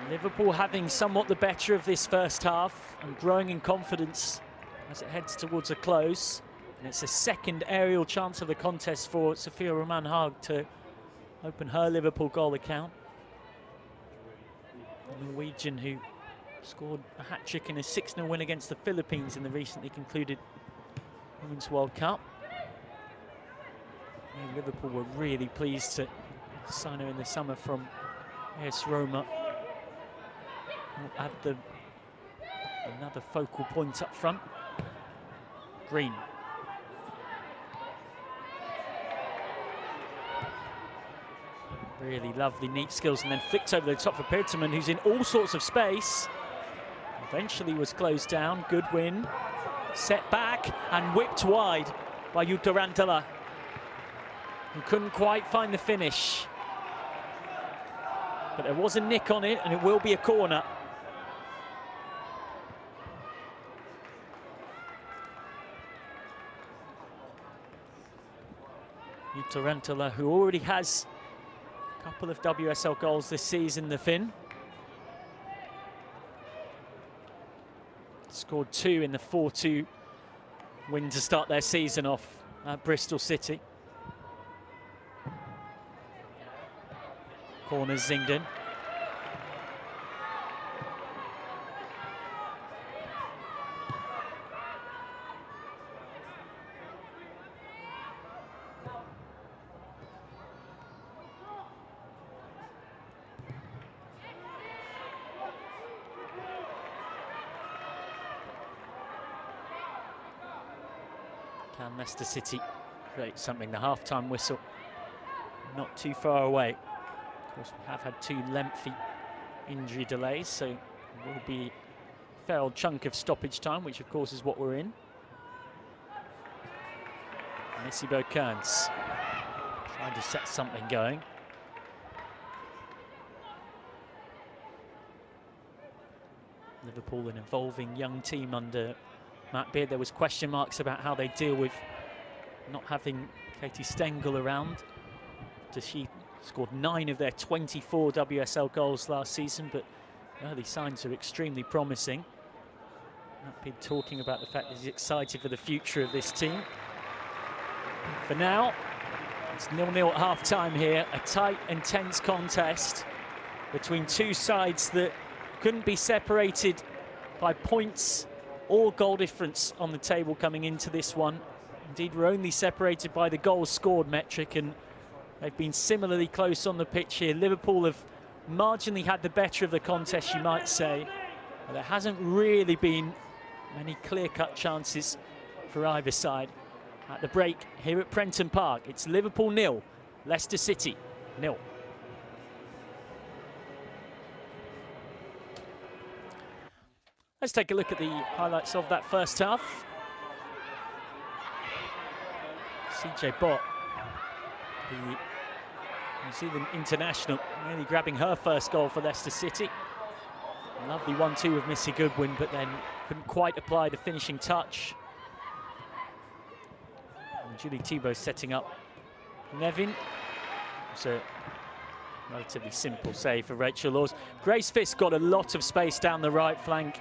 Liverpool having somewhat the better of this first half and growing in confidence as it heads towards a close. And it's a second aerial chance of the contest for Sophia Roman Haag to open her Liverpool goal account. The Norwegian who scored a hat-trick in a 6-0 win against the Philippines in the recently concluded Women's World Cup. And Liverpool were really pleased to sign her in the summer from AS Roma. We'll add another focal point up front. Green. Really lovely, neat skills, and then flicked over the top for Peterman, who's in all sorts of space. Eventually was closed down. Good win. Set back and whipped wide by Jutta Rantala, who couldn't quite find the finish. But there was a nick on it, and it will be a corner. Jutta Rantala, who already has a couple of WSL goals this season, the Finn. Scored 2 in the 4-2 win to start their season off at Bristol City. Corner zinged in. Can Leicester City create something? The half-time whistle not too far away. Of course, we have had 2 lengthy injury delays, so it will be a fair old chunk of stoppage time, which of course is what we're in. Missy Burkearns trying to set something going. Liverpool, an evolving young team under Matt Beard. There was question marks about how they deal with not having Katie Stengel around. She scored 9 of their 24 WSL goals last season, but early signs are extremely promising. Matt Beard talking about the fact that he's excited for the future of this team. For now, it's 0-0 at half-time here. A tight and tense contest between two sides that couldn't be separated by points or goal difference on the table coming into this one. Indeed, we're only separated by the goals scored metric, and they've been similarly close on the pitch here. Liverpool have marginally had the better of the contest, you might say. But there hasn't really been many clear-cut chances for either side. At the break here at Prenton Park, it's Liverpool 0, Leicester City 0. Let's take a look at the highlights of that first half. CJ Bott You see the international nearly grabbing her first goal for Leicester City. Lovely 1-2 with Missy Goodwin, but then couldn't quite apply the finishing touch. And Julie Thibault setting up Nevin. It's a relatively simple save for Rachel Laws. Grace Fisk got a lot of space down the right flank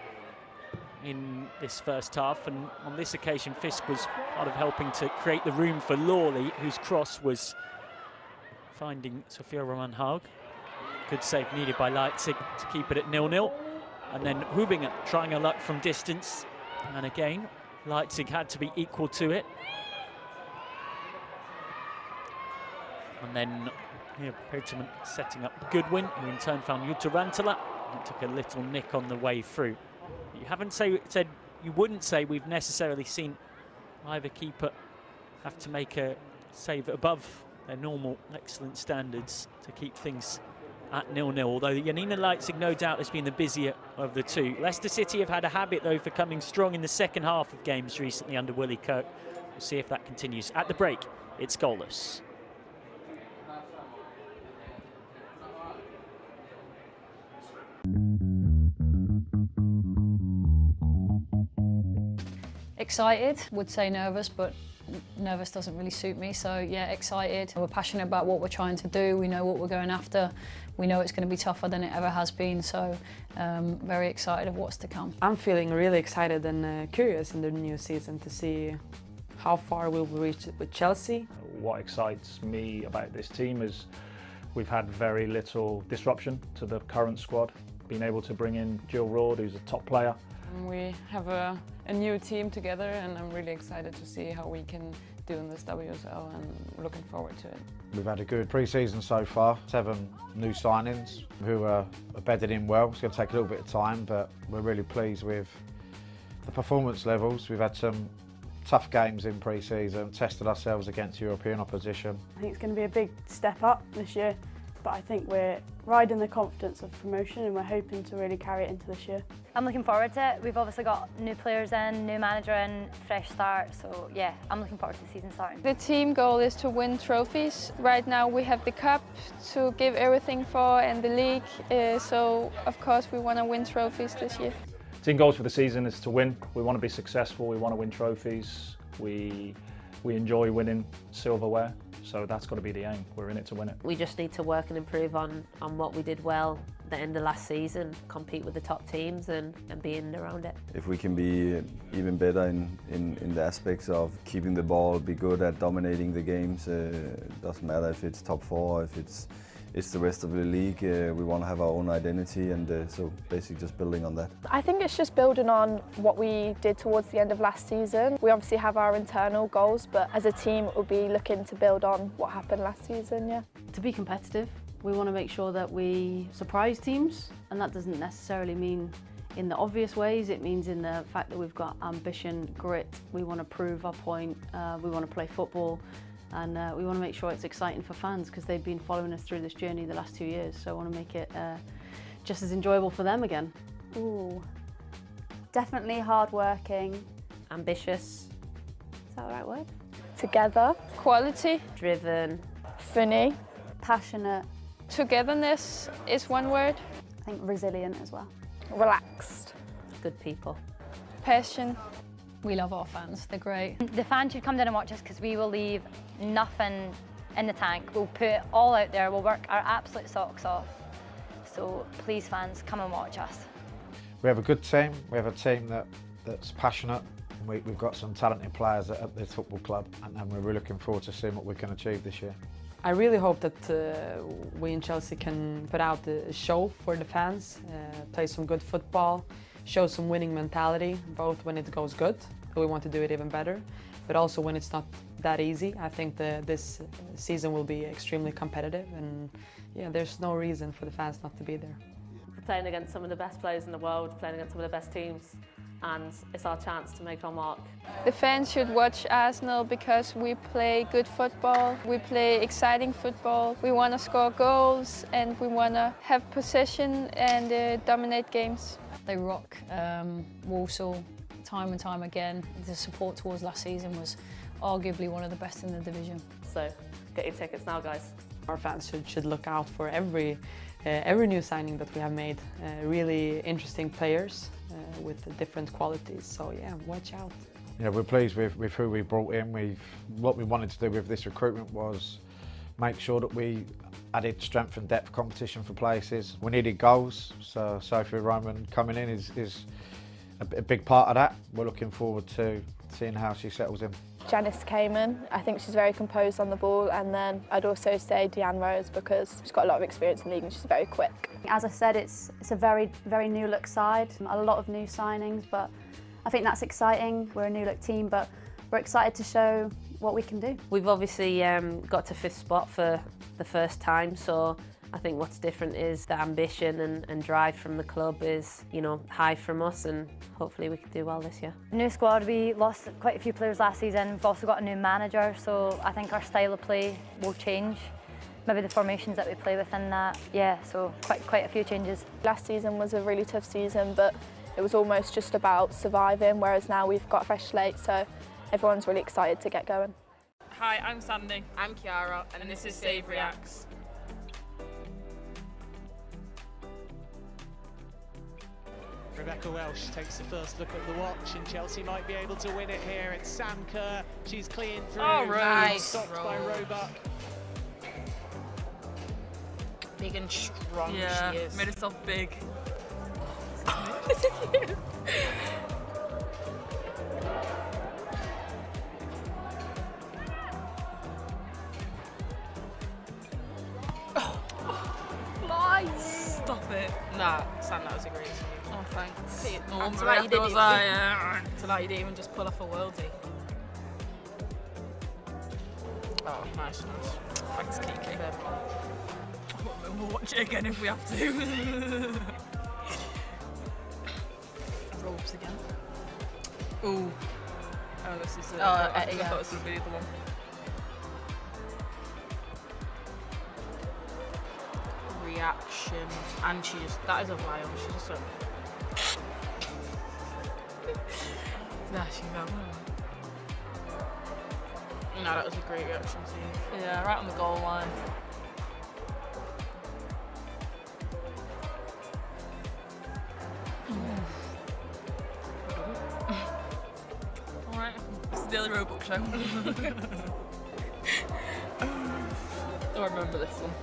in this first half, and on this occasion Fisk was part of helping to create the room for Lawley, whose cross was finding Sophia Roman-Haug. Good save needed by Leipzig to keep it at 0-0. And then Hubinger trying her luck from distance. And again, Leipzig had to be equal to it. And then here, Pertman setting up Goodwin, who in turn found Jutta Rantala and took a little nick on the way through. You wouldn't say we've necessarily seen either keeper have to make a save above their normal excellent standards to keep things at 0-0, although Janina Leipzig no doubt has been the busier of the two. Leicester City have had a habit though for coming strong in the second half of games recently under Willie Kirk. We'll see if that continues. At the break, it's goalless. Excited, would say nervous, but nervous doesn't really suit me, so yeah, excited. We're passionate about what we're trying to do, we know what we're going after, we know it's going to be tougher than it ever has been, so very excited of what's to come. I'm feeling really excited and curious in the new season to see how far we'll reach with Chelsea. What excites me about this team is we've had very little disruption to the current squad, being able to bring in Jill Roord, who's a top player. We have a new team together, and I'm really excited to see how we can do in this WSL, and looking forward to it. We've had a good pre-season so far, 7 new signings who are bedded in well. It's going to take a little bit of time, but we're really pleased with the performance levels. We've had some tough games in pre-season, tested ourselves against European opposition. I think it's going to be a big step up this year, but I think we're riding the confidence of promotion and we're hoping to really carry it into this year. I'm looking forward to it. We've obviously got new players in, new manager in, fresh start, so yeah, I'm looking forward to the season starting. The team goal is to win trophies. Right now we have the cup to give everything for and the league, so of course we want to win trophies this year. Team goals for the season is to win. We want to be successful, we want to win trophies. We enjoy winning silverware, so that's got to be the aim. We're in it to win it. We just need to work and improve on what we did well at the end of last season, compete with the top teams and be in and around it. If we can be even better in the aspects of keeping the ball, be good at dominating the games, it doesn't matter if it's top 4, if it's the rest of the league. We want to have our own identity, and so basically just building on that. I think it's just building on what we did towards the end of last season. We obviously have our internal goals, but as a team we'll be looking to build on what happened last season, yeah. To be competitive, we want to make sure that we surprise teams, and that doesn't necessarily mean in the obvious ways, it means in the fact that we've got ambition, grit, we want to prove our point, we want to play football, and we want to make sure it's exciting for fans because they've been following us through this journey the last 2 years, so I want to make it just as enjoyable for them again. Ooh, definitely hard-working. Ambitious, is that the right word? Together. Quality. Driven. Funny. Passionate. Togetherness is one word. I think resilient as well. Relaxed. Good people. Passion. We love our fans, they're great. The fans should come down and watch us because we will leave nothing in the tank. We'll put it all out there, we'll work our absolute socks off. So please fans, come and watch us. We have a good team, we have a team that's passionate. We've got some talented players at this football club, and we're really looking forward to seeing what we can achieve this year. I really hope that we in Chelsea can put out a show for the fans, play some good football, show some winning mentality, both when it goes good, we want to do it even better, but also when it's not that easy. I think this season will be extremely competitive, and yeah, there's no reason for the fans not to be there. We're playing against some of the best players in the world, playing against some of the best teams, and it's our chance to make our mark. The fans should watch Arsenal because we play good football, we play exciting football, we want to score goals and we want to have possession and dominate games. They rock Walsall time and time again. The support towards last season was arguably one of the best in the division. So get your tickets now, guys. Our fans should look out for every new signing that we have made. Really interesting players with different qualities. So yeah, watch out. Yeah, we're pleased with who we brought in. What we wanted to do with this recruitment was make sure that we added strength and depth competition for places. We needed goals, so Sophia Roman coming in is a big part of that. We're looking forward to seeing how she settles in. Janice came in. I think she's very composed on the ball, and then I'd also say Deanne Rose because she's got a lot of experience in the league and she's very quick. As I said, it's a very new look side, a lot of new signings, but I think that's exciting. We're a new look team, but we're excited to show what we can do. We've obviously got to 5th spot for the first time, so I think what's different is the ambition and drive from the club is, you know, high from us, and hopefully we can do well this year. New squad, we lost quite a few players last season. We've also got a new manager, so I think our style of play will change. Maybe the formations that we play within that, yeah, so quite a few changes. Last season was a really tough season, but it was almost just about surviving, whereas now we've got a fresh slate, so everyone's really excited to get going. Hi, I'm Sandy. I'm Kiara, and this is Save Reacts. Rebecca Welsh takes the first look at the watch, and Chelsea might be able to win it here. It's Sam Kerr. She's clean through. Oh, nice. Stopped by Roebuck. Big and strong Yeah, she is. made herself big. This is you. Nice. Stop it. Nah, Sam, that was a great save. Oh, thanks. See, No, after Maria, that, you didn't was even, I, after that, you didn't even just pull off a worldie. Oh, nice. Thanks, Kiki. We'll watch it again if we have to. Ropes again. Ooh. Oh, this is it. Oh, I yeah. thought this would be the one. Reaction. And she just, that is a vial. She just went. There she goes. No, that was a great reaction scene. Yeah, right on the goal line. Alright, this is the Daily Roebuck show. Oh, I remember this one.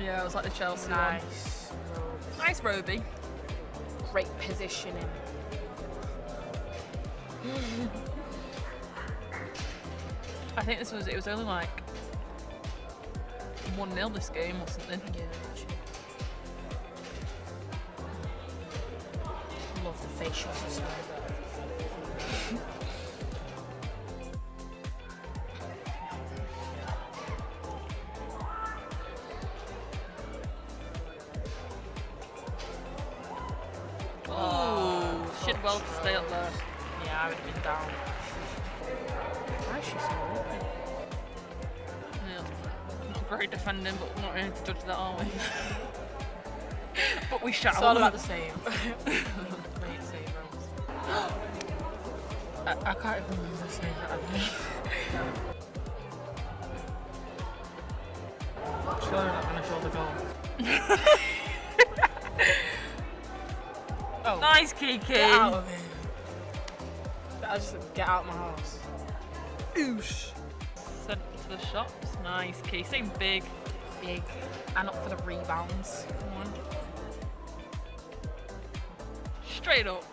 Yeah, it was like the Chelsea Nice. one. Nice Roby. Great positioning. I think it was only like 1-0 this game or something. Yeah, love the facials as well. Oh, she did well to stay up there. Yeah, I would have been down. Why is she so open? Yeah. Great defending, but we're not really to judge that, are we? But we shall. It's all about the same. Great save, Rose. I can't even remember the save that I made. Surely not going to show the goal. Oh. Nice, Kiki. Get out of here. I just get out of my house. Oosh. Sent to the shops. Nice, Kiki. Same big. Big. And up for the rebounds. Come on. Straight up.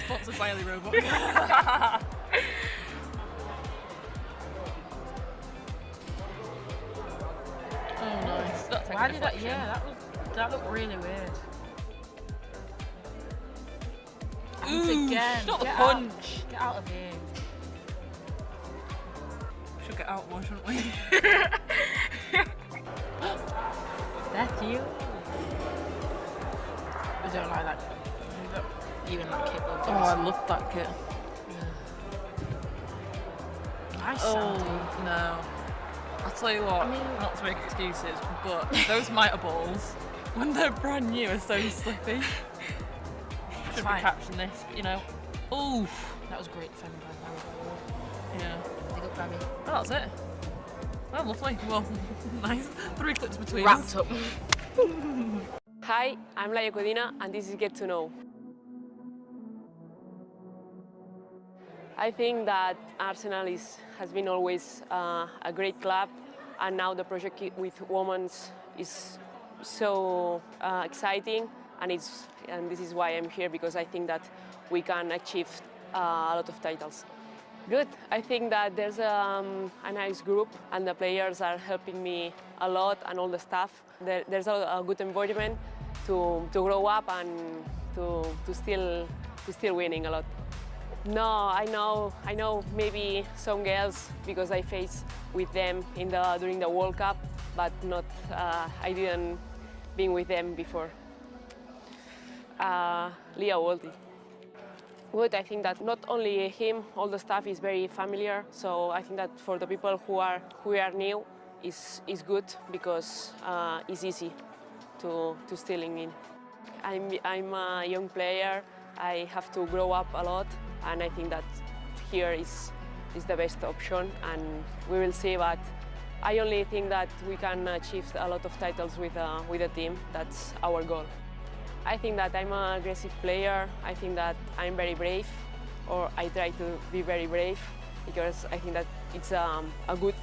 Sponsored by Ellie Robot. Oh, nice. That's Why did that? Yeah, that looked really weird. Ooh, again. not the Get punch. Out. Get out of here. Should get out more, shouldn't we? That's you. I don't like that. Even that kit. Oh, I love that kit. Nice. Oh, Sandy. no. I'll tell you what, I mean, not to make excuses, but those mitre balls, when they're brand new, are so slippy. Should be fine. catching this, you know. Oh, that was great defending by Larry. Yeah. Big up, Gabby. Oh, that was it. Oh, lovely. Well, nice. 3 clips between Wrapped us. up. Hi, I'm Laia Codina, and this is Get to Know. I think that Arsenal has been always a great club, and now the project with women is so exciting, and this is why I'm here, because I think that we can achieve a lot of titles. Good. I think that there's a nice group, and the players are helping me a lot, and all the staff. There's a good environment to grow up and to still winning a lot. No, I know maybe some girls, because I faced with them during the World Cup, but not I didn't been with them before. Leah Walty. Good. I think that not only him, all the staff is very familiar. So I think that for the people who are new, is good, because it's easy to stealing in. I'm a young player. I have to grow up a lot, and I think that here is the best option, and we will see. But I only think that we can achieve a lot of titles with a team. That's our goal. I think that I'm an aggressive player. I think that I'm very brave, or I try to be very brave, because I think that it's a good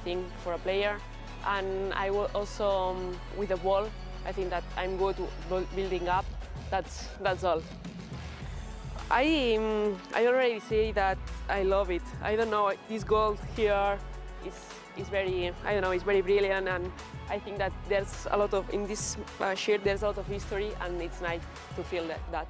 thing for a player. And I will also, with the ball, I think that I'm good building up. That's all. I already say that I love it. I don't know, this goal here is very, I don't know, it's very brilliant, and I think that there's a lot of, in this shirt, there's a lot of history, and it's nice to feel that.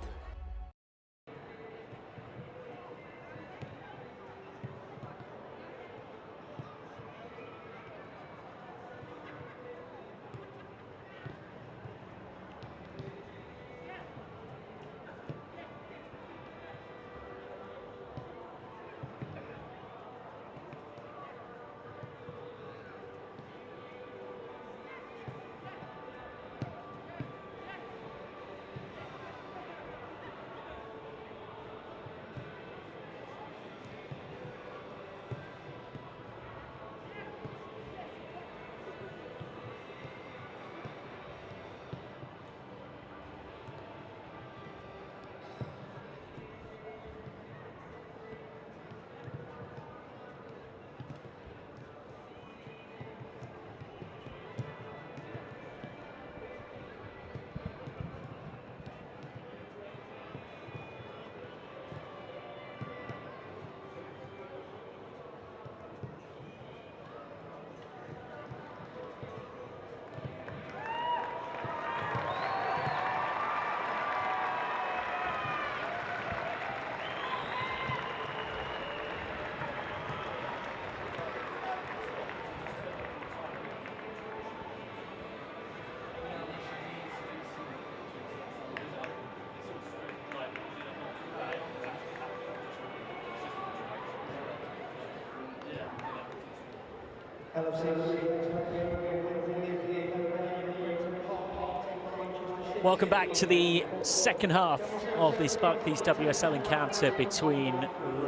Welcome back to the second half of this Barclays WSL encounter between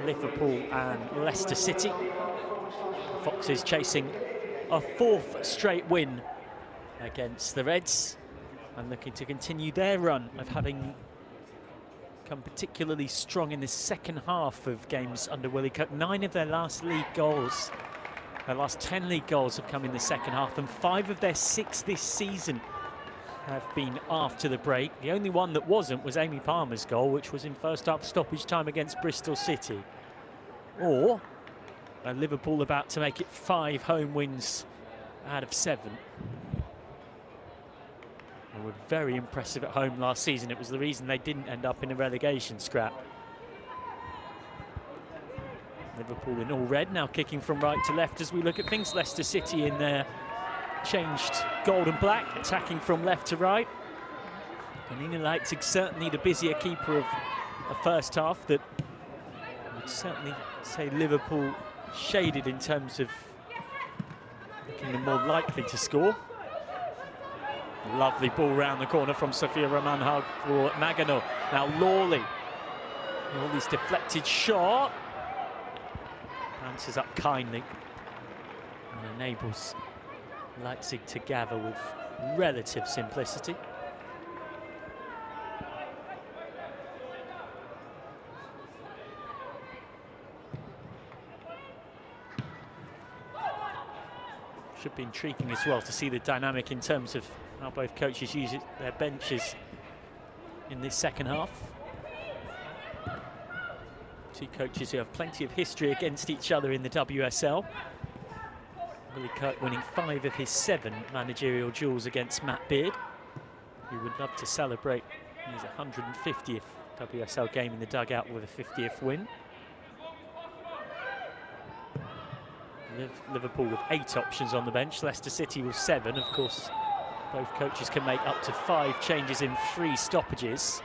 Liverpool and Leicester City. Foxes chasing a fourth straight win against the Reds and looking to continue their run of having come particularly strong in the second half of games under Willie Cook. 9 of their last league goals, their last 10 league goals have come in the second half, and 5 of their 6 this season have been after the break. The only one that wasn't was Amy Palmer's goal, which was in first half stoppage time against Bristol City. Or Liverpool about to make it 5 home wins out of 7. They were very impressive at home last season. It was the reason they didn't end up in a relegation scrap. Liverpool in all red, now kicking from right to left as we look at things. Leicester City in their changed gold and black, attacking from left to right. And Nina Leipzig certainly the busier keeper of a first half that I would certainly say Liverpool shaded in terms of looking them more likely to score. Lovely ball round the corner from Sofia Romanhag for Nagano. Now Lawley Lawley's deflected shot. Bounces up kindly and enables Leipzig to gather with relative simplicity. Should be intriguing as well to see the dynamic in terms of how both coaches use their benches in this second half. Two coaches who have plenty of history against each other in the WSL. Willie Kirk winning 5 of his 7 managerial duels against Matt Beard, who would love to celebrate his 150th WSL game in the dugout with a 50th win. Liverpool with 8 options on the bench, Leicester City with 7. Of course, both coaches can make up to 5 changes in 3 stoppages.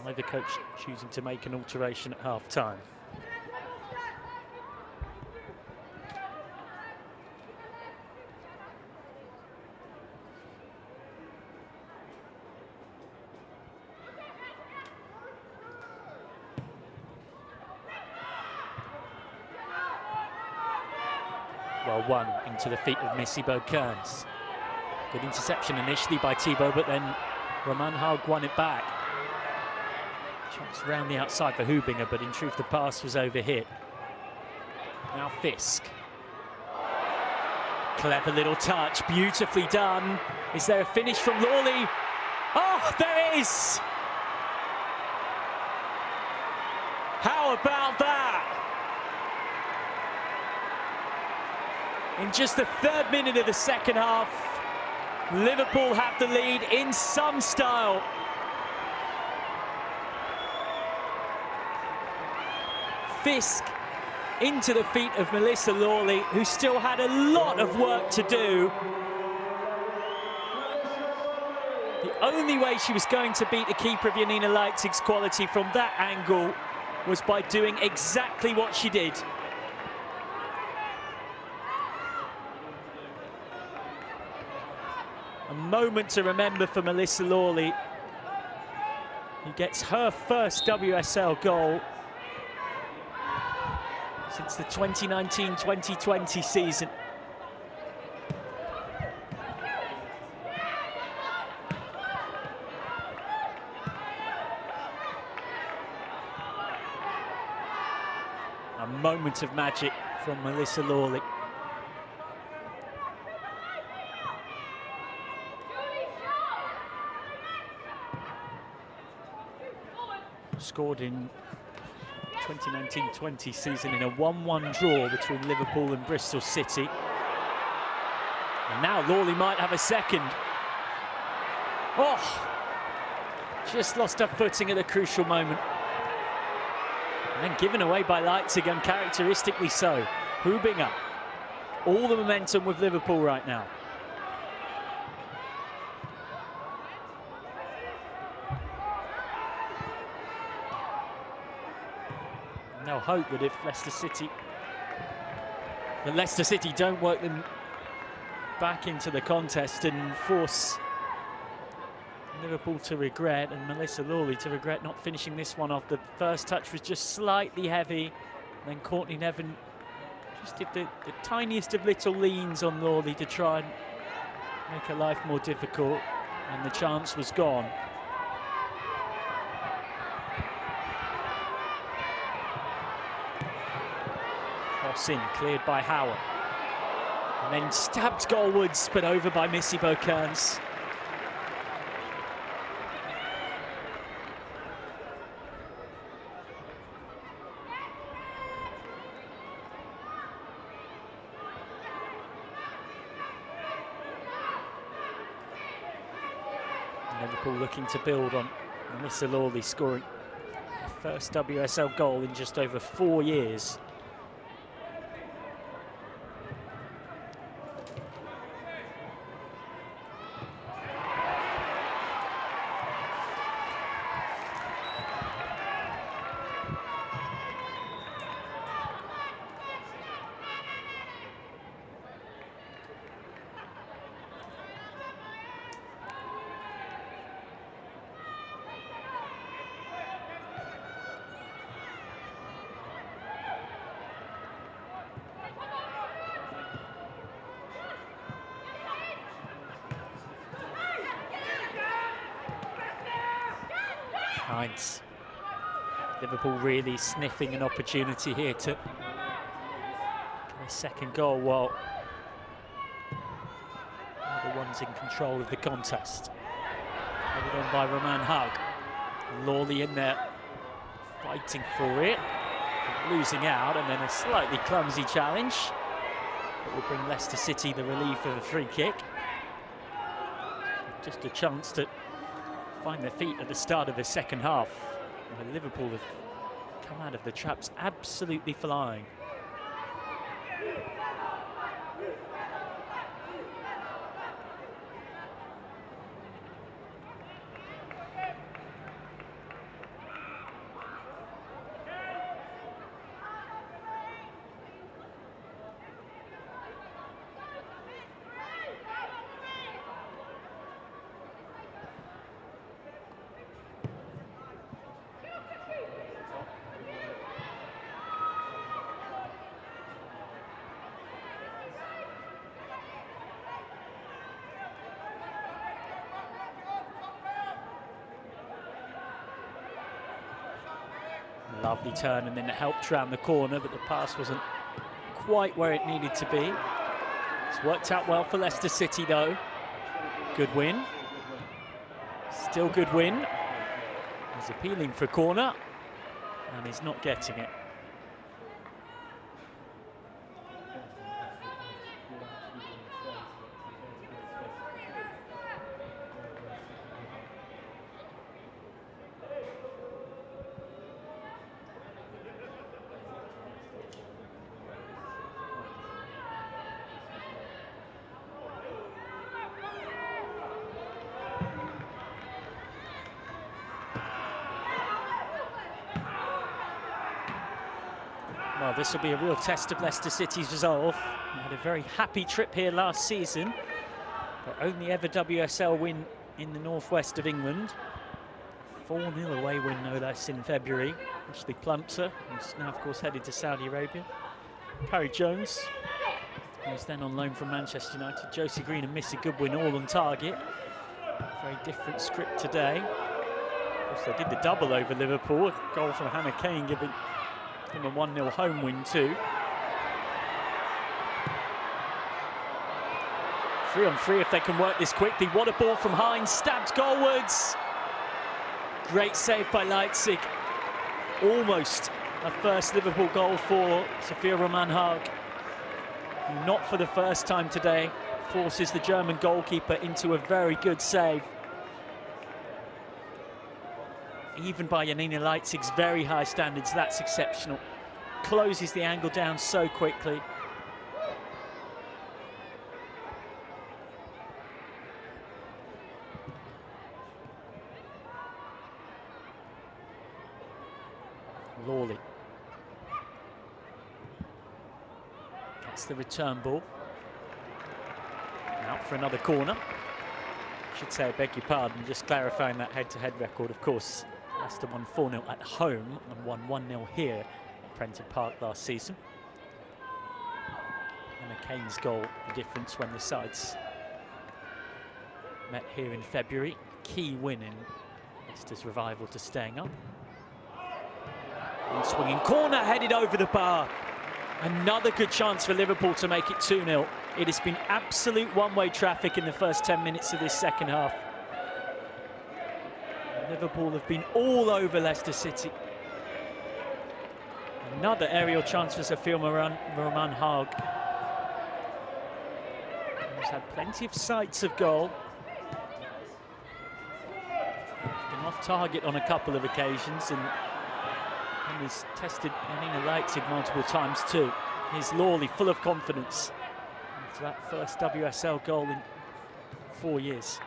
Neither coach choosing to make an alteration at half-time. Well won into the feet of Missy Kearns. Good interception initially by Thibaut, but then Roman Haug won it back. Chance round the outside for Hubinger, but in truth the pass was overhit. Now Fisk. Clever little touch, beautifully done. Is there a finish from Lawley? Oh, there it is! How about that? In just the 3rd minute of the second half, Liverpool have the lead in some style. Fisk into the feet of Melissa Lawley, who still had a lot of work to do. The only way she was going to beat the keeper of Janina Leipzig's quality from that angle was by doing exactly what she did. A moment to remember for Melissa Lawley, who gets her first WSL goal since the 2019-2020 season. A moment of magic from Melissa Lawley. Scored in 2019-20 season in a 1-1 draw between Liverpool and Bristol City. And now Lawley might have a second. Oh! Just lost her footing at a crucial moment. And then given away by Leipzig, uncharacteristically so. Hubinger. All the momentum with Liverpool right now. They'll hope that if Leicester City don't work them back into the contest and force Liverpool to regret, and Melissa Lawley to regret not finishing this one off. The first touch was just slightly heavy, and then Courtney Nevin just did the tiniest of little leans on Lawley to try and make her life more difficult, and the chance was gone. In, cleared by Howard, and then stabbed goalwards, but over by Missy Kearns. Liverpool looking to build on Melissa Lawley scoring her first WSL goal in just over 4 years. Heinz. Liverpool really sniffing an opportunity here to get a second goal while they're the ones in control of the contest. Headed on by Roman Hug. Lawley in there fighting for it, losing out, and then a slightly clumsy challenge that will bring Leicester City the relief of a free kick. Just a chance to find their feet at the start of the second half, where Liverpool have come out of the traps absolutely flying. Lovely turn and then it helped round the corner, but the pass wasn't quite where it needed to be. It's worked out well for Leicester City though. Good win. Still good win. He's appealing for a corner and he's not getting it. Well, this will be a real test of Leicester City's resolve. They had a very happy trip here last season. Their only ever WSL win in the northwest of England. 4-0 away win, no less, in February. Ashley Plumter, who's now, of course, headed to Saudi Arabia. Parry Jones, who's then on loan from Manchester United. Josie Green and Missy Goodwin all on target. Very different script today. Of course, they did the double over Liverpool. A goal from Hannah Kane giving them a 1-0 home win too. 3-on-3 if they can work this quickly. What a ball from Heinz, stabbed goalwards. Great save by Leipzig. Almost a first Liverpool goal for Sophia Roman Haag, who not for the first time today forces the German goalkeeper into a very good save. Even by Janina Leitzig's very high standards, that's exceptional. Closes the angle down so quickly. Lawley gets the return ball. Out for another corner. Should say, I beg your pardon, just clarifying that head-to-head record, of course. Leicester won 4-0 at home and won 1-0 here at Prenton Park last season. And a Kane's goal, the difference when the sides met here in February. Key win in Leicester's revival to staying up. And swinging corner, headed over the bar. Another good chance for Liverpool to make it 2-0. It has been absolute one-way traffic in the first 10 minutes of this second half. Liverpool have been all over Leicester City. Another aerial chance for Sophia Roman Haag. He's had plenty of sights of goal. He's been off target on a couple of occasions and has tested Janina Leitzig multiple times too. Here's Lawley, full of confidence after that first WSL goal in 4 years.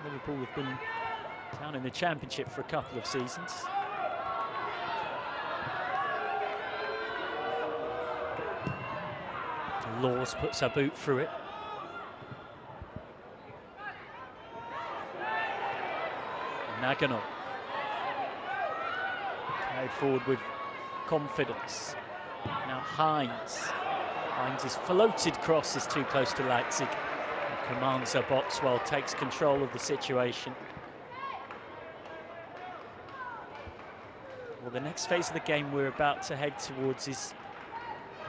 Liverpool have been down in the Championship for a couple of seasons. Laws puts her boot through it. Nagano carried forward with confidence. Now Heinz. Heinz's floated cross is too close to Leipzig. Commands her box well, takes control of the situation. Well, the next phase of the game we're about to head towards is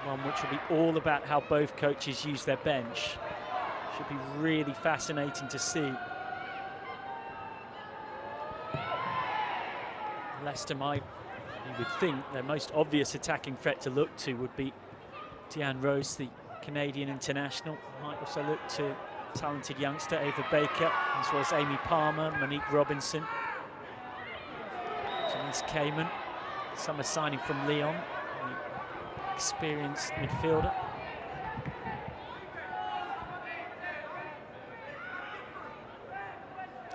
one which will be all about how both coaches use their bench. Should be really fascinating to see. Leicester might, you would think, their most obvious attacking threat to look to would be Deanne Rose, the Canadian international. Might also look to talented youngster Ava Baker, as well as Amy Palmer, Monique Robinson, Janice Kamen, summer signing from Lyon, the experienced midfielder.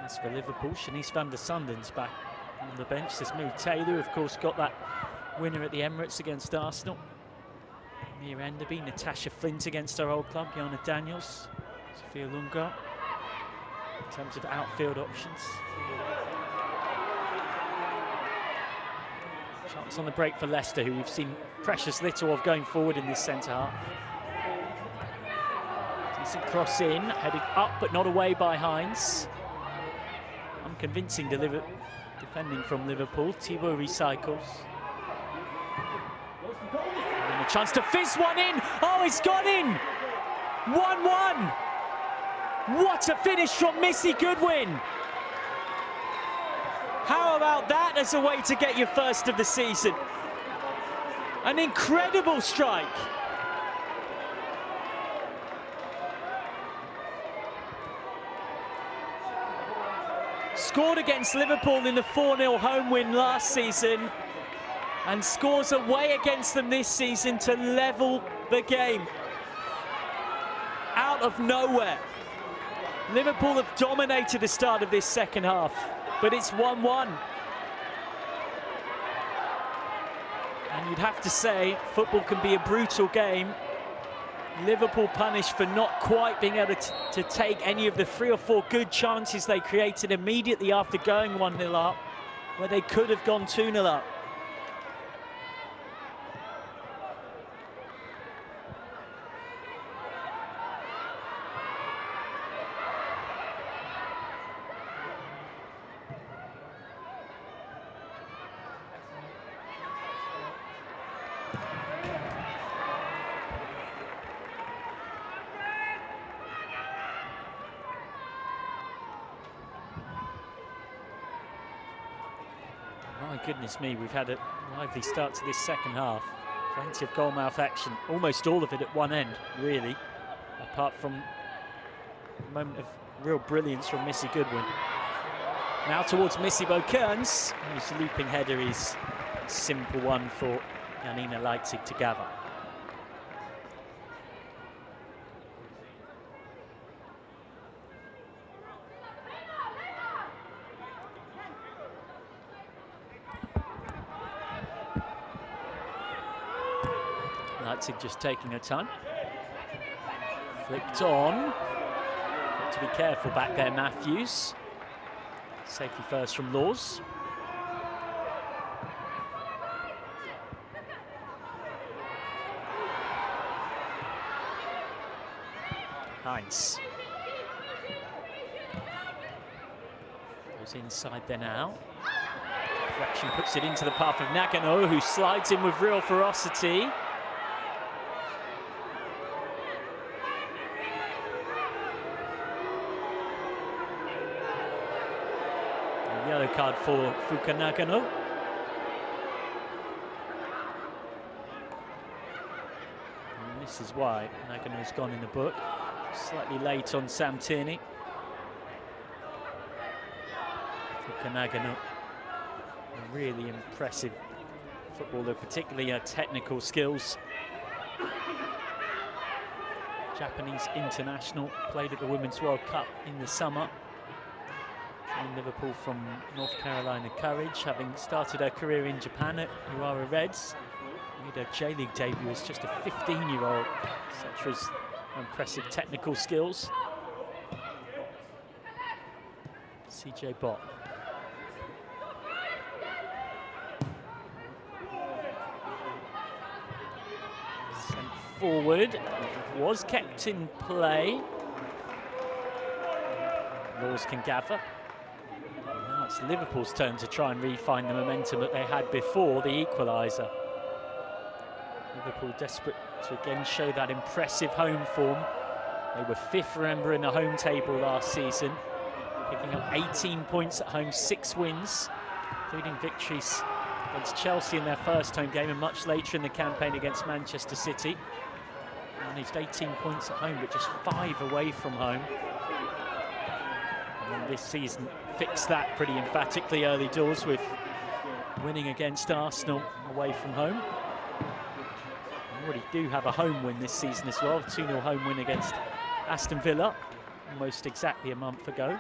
As for Liverpool, Shanice van der Sunden's back on the bench. There's Mary Taylor, of course, got that winner at the Emirates against Arsenal. Mia Enderby, Natasha Flint against her old club, Jana Daniels, Sophia Lunga. In terms of outfield options. Chance on the break for Leicester, who we've seen precious little of going forward in this centre half. Decent cross in, headed up but not away by Hines. Unconvincing defending from Liverpool. Thibaut recycles. And then a chance to fizz one in. Oh, it's gone in! 1-1. What a finish from Missy Goodwin. How about that as a way to get your first of the season? An incredible strike. Scored against Liverpool in the 4-0 home win last season and scores away against them this season to level the game. Out of nowhere. Liverpool have dominated the start of this second half, but it's 1-1. And you'd have to say, football can be a brutal game. Liverpool punished for not quite being able to take any of the 3 or 4 good chances they created immediately after going 1-0 up, where they could have gone 2-0 up. My goodness me, we've had a lively start to this second half. Plenty of goalmouth action, almost all of it at one end, really, apart from a moment of real brilliance from Missy Goodwin. Now towards Missy Bo-Kearns, whose looping header is a simple one for Janina Leitzig to gather. Leitzig just taking her time. Flicked on. Got to be careful back there, Matthews. Safety first from Laws. Hines. Goes inside there now. Deflection puts it into the path of Nagano, who slides in with real ferocity. Yellow card for Fuka Nagano. And this is why Nagano's gone in the book. Slightly late on Sam Tierney. Fuka Nagano, a really impressive footballer, particularly her technical skills. Japanese international, played at the Women's World Cup in the summer. In Liverpool from North Carolina Courage, having started her career in Japan at Urawa Reds. Made her J-League debut as just a 15-year-old. Such was impressive technical skills. CJ Bott. Sent forward, was kept in play. Laws can gather. it's Liverpool's turn to try and refine the momentum that they had before the equaliser. Liverpool desperate to again show that impressive home form. They were 5th, remember, in the home table last season, picking up 18 points at home, 6 wins, including victories against Chelsea in their first home game and much later in the campaign against Manchester City. Managed 18 points at home, but just 5 away from home. And this season fixed that pretty emphatically early doors with winning against Arsenal away from home. They already do have a home win this season as well, 2-0 home win against Aston Villa almost exactly a month ago.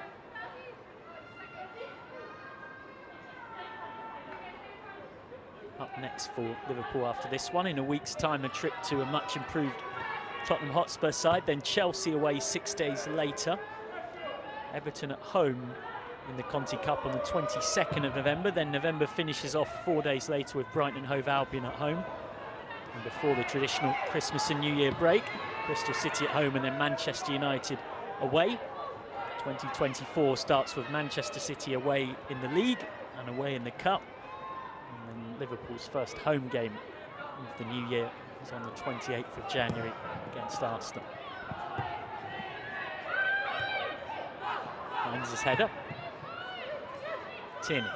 Up next for Liverpool after this one, in a week's time, a trip to a much improved Tottenham Hotspur side, then Chelsea away 6 days later. Everton at home in the Conti Cup on the 22nd of November. Then November finishes off 4 days later with Brighton and Hove Albion at home. And before the traditional Christmas and New Year break, Bristol City at home and then Manchester United away. 2024 starts with Manchester City away in the league and away in the Cup. And then Liverpool's first home game of the new year is on the 28th of January against Arsenal. Finds his header. Tierney.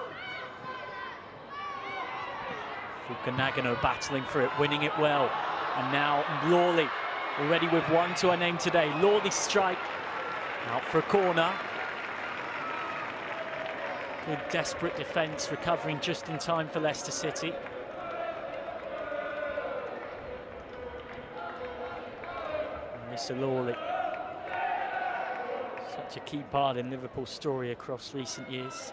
Nagano battling for it, winning it well. And now Lawley already with 1 to her name today. Lawley's strike out for a corner. Good desperate defence, recovering just in time for Leicester City. And Mr. Lawley, such a key part in Liverpool's story across recent years.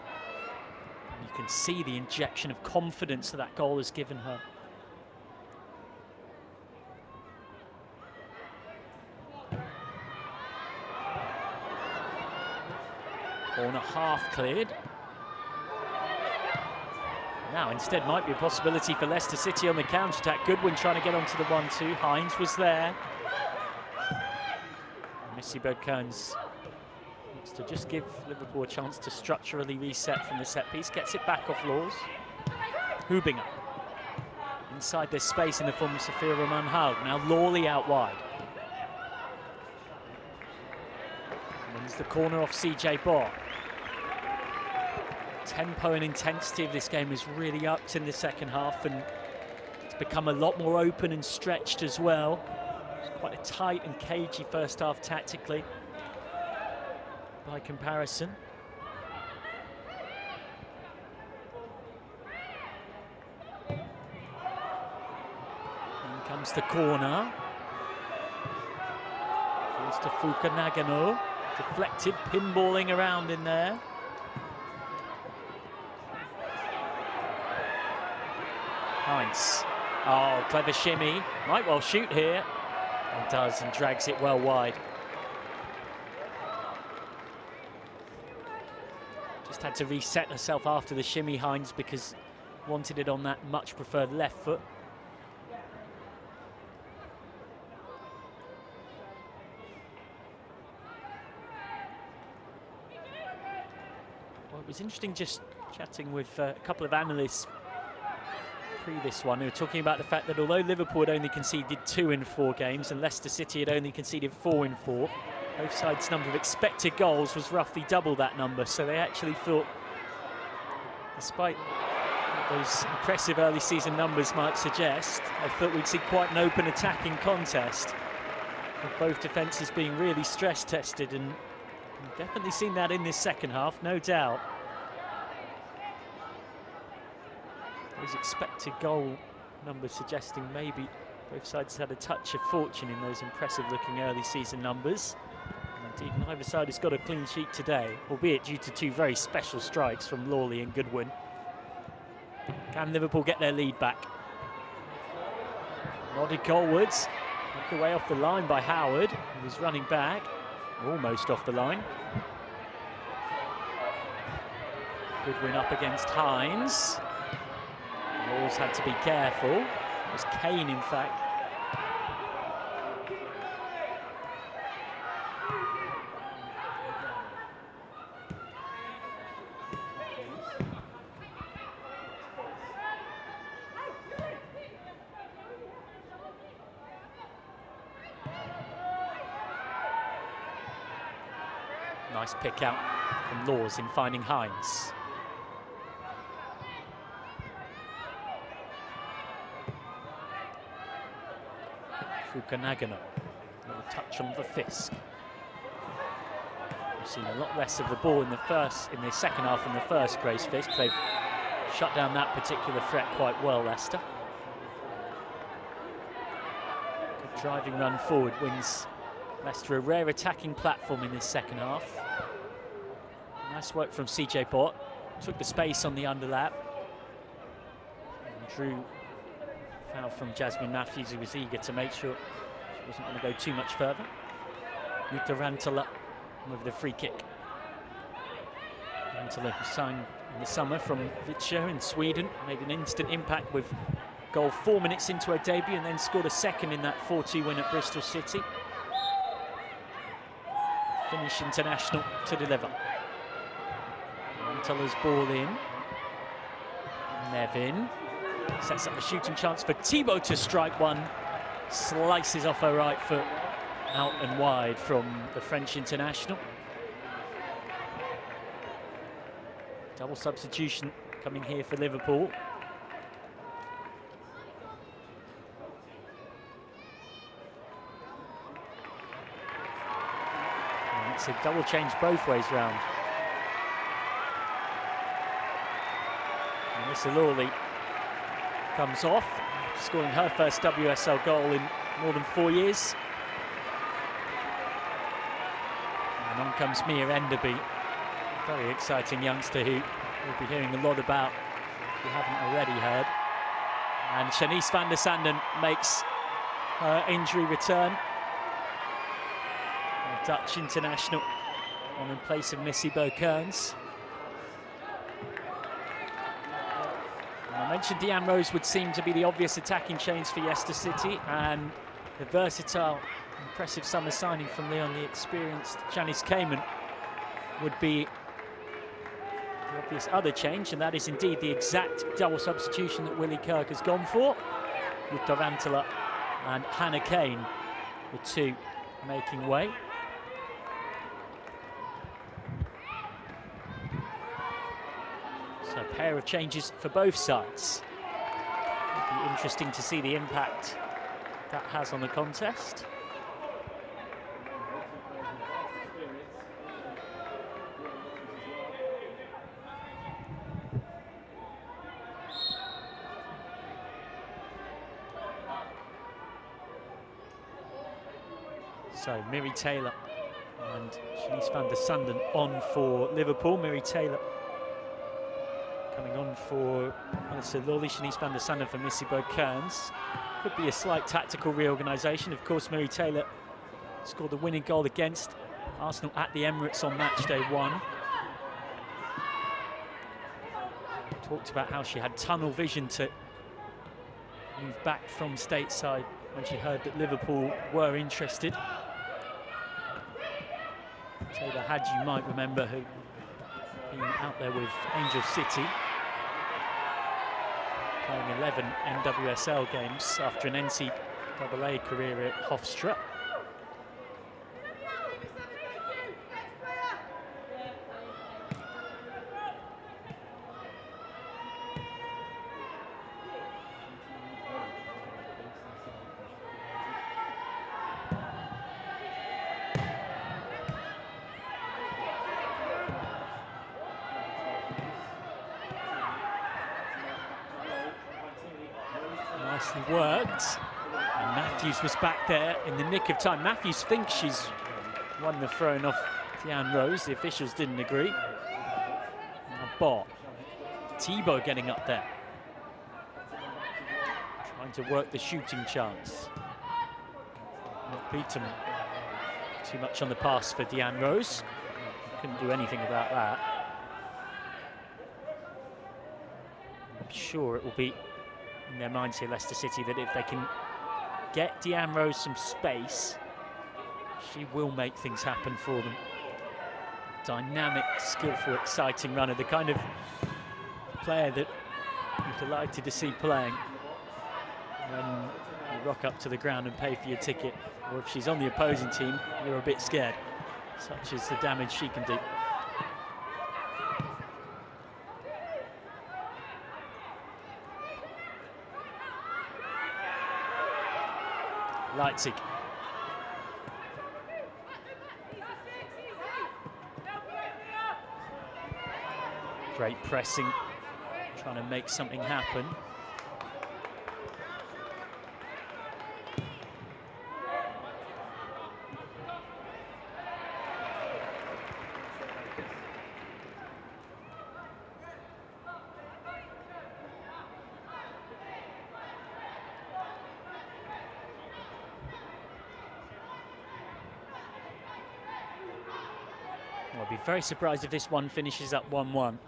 And you can see the injection of confidence that goal has given her. Corner half cleared. Now instead might be a possibility for Leicester City on the counter-attack. Goodwin trying to get onto the 1-2. Hines was there. Missy Bergkirns looks to just give Liverpool a chance to structurally reset from the set piece. Gets it back off Laws. Hubinger. Inside this space in the form of Sophia Roman Haug. Now Lawley out wide. Wins the corner off CJ Barr. Tempo and intensity of this game is really upped in the second half, and it's become a lot more open and stretched as well. It's quite a tight and cagey first half tactically by comparison. In comes the corner. Falls to Fuka Nagano. Deflected, pinballing around in there. Hines. Oh, clever shimmy. Might well shoot here. And does, and drags it well wide. Just had to reset herself after the shimmy, Hines, because wanted it on that much preferred left foot. Well, it was interesting just chatting with a couple of analysts pre this one, who were talking about the fact that although Liverpool had only conceded 2 in 4 games and Leicester City had only conceded 4 in 4, both sides' number of expected goals was roughly double that number. So they actually thought, despite what those impressive early season numbers might suggest, I thought we'd see quite an open attacking contest, with both defences being really stress tested, and we've definitely seen that in this second half, no doubt. Those expected goal numbers suggesting maybe both sides had a touch of fortune in those impressive looking early season numbers. And indeed, neither side has got a clean sheet today, albeit due to 2 very special strikes from Lawley and Goodwin. Can Liverpool get their lead back? Nodded goalwards, knocked away off the line by Howard, who was running back, almost off the line. Goodwin up against Hines. Laws had to be careful. It was Kane, in fact. Nice pick out from Laws in finding Hines. Fukanagano, another touch on the Fisk. We've seen a lot less of the ball in the second half than the first, Grace Fisk. They've shut down that particular threat quite well, Leicester. Good driving run forward wins Leicester a rare attacking platform in this second half. Nice work from CJ Bott. Took the space on the underlap. And drew foul from Jasmine Matthews, who was eager to make sure she wasn't going to go too much further. Jutta Rantola with the free kick. Rantola, who signed in the summer from Vittsjö in Sweden, made an instant impact with goal 4 minutes into her debut and then scored a second in that 4-2 win at Bristol City. Finnish international to deliver. Rantola's ball in. Nevin sets up a shooting chance for Thibault to strike one. Slices off her right foot, out and wide from the French international. Double substitution coming here for Liverpool. And it's a double change both ways round. And Melissa Lawley comes off, scoring her first WSL goal in more than 4 years. And on comes Mia Enderby, very exciting youngster who we'll be hearing a lot about if you haven't already heard. And Shanice van der Sanden makes her injury return. A Dutch international on in place of Missy Bo-Kearns. I mentioned Deanne Rose would seem to be the obvious attacking change for Leicester City, and the versatile, impressive summer signing from Lyon, the experienced Janice Kamen, would be the obvious other change, and that is indeed the exact double substitution that Willie Kirk has gone for, with Rantola and Hannah Kane, the two making way. So a pair of changes for both sides. It'll be interesting to see the impact that has on the contest. So Miri Taylor and Shanice van der Sanden on for Liverpool. Miri Taylor coming on for Melissa Lawley, Shanice van der Sanden for Missy Bo-Kearns. Could be a slight tactical reorganisation. Of course, Miri Taylor scored the winning goal against Arsenal at the Emirates on match day 1. Talked about how she had tunnel vision to move back from stateside when she heard that Liverpool were interested. Taylor had, you might remember, who been out there with Angel City, playing 11 NWSL games after an NCAA career at Hofstra. Nicely worked, and Matthews was back there in the nick of time. Matthews thinks she's won the throw off Deanne Rose. The officials didn't agree. Now Bott, Thibault getting up there, trying to work the shooting chance. Not beaten too much on the pass for Deanne Rose. Couldn't do anything about that. I'm sure it will be in their minds here, Leicester City, that if they can get Deanne Rose some space, she will make things happen for them. Dynamic, skillful, exciting runner, the kind of player that you're delighted to see playing when you rock up to the ground and pay for your ticket, or if she's on the opposing team, you're a bit scared. such as the damage she can do. Leipzig. Great pressing, trying to make something happen. I'll be very surprised if this one finishes at 1-1.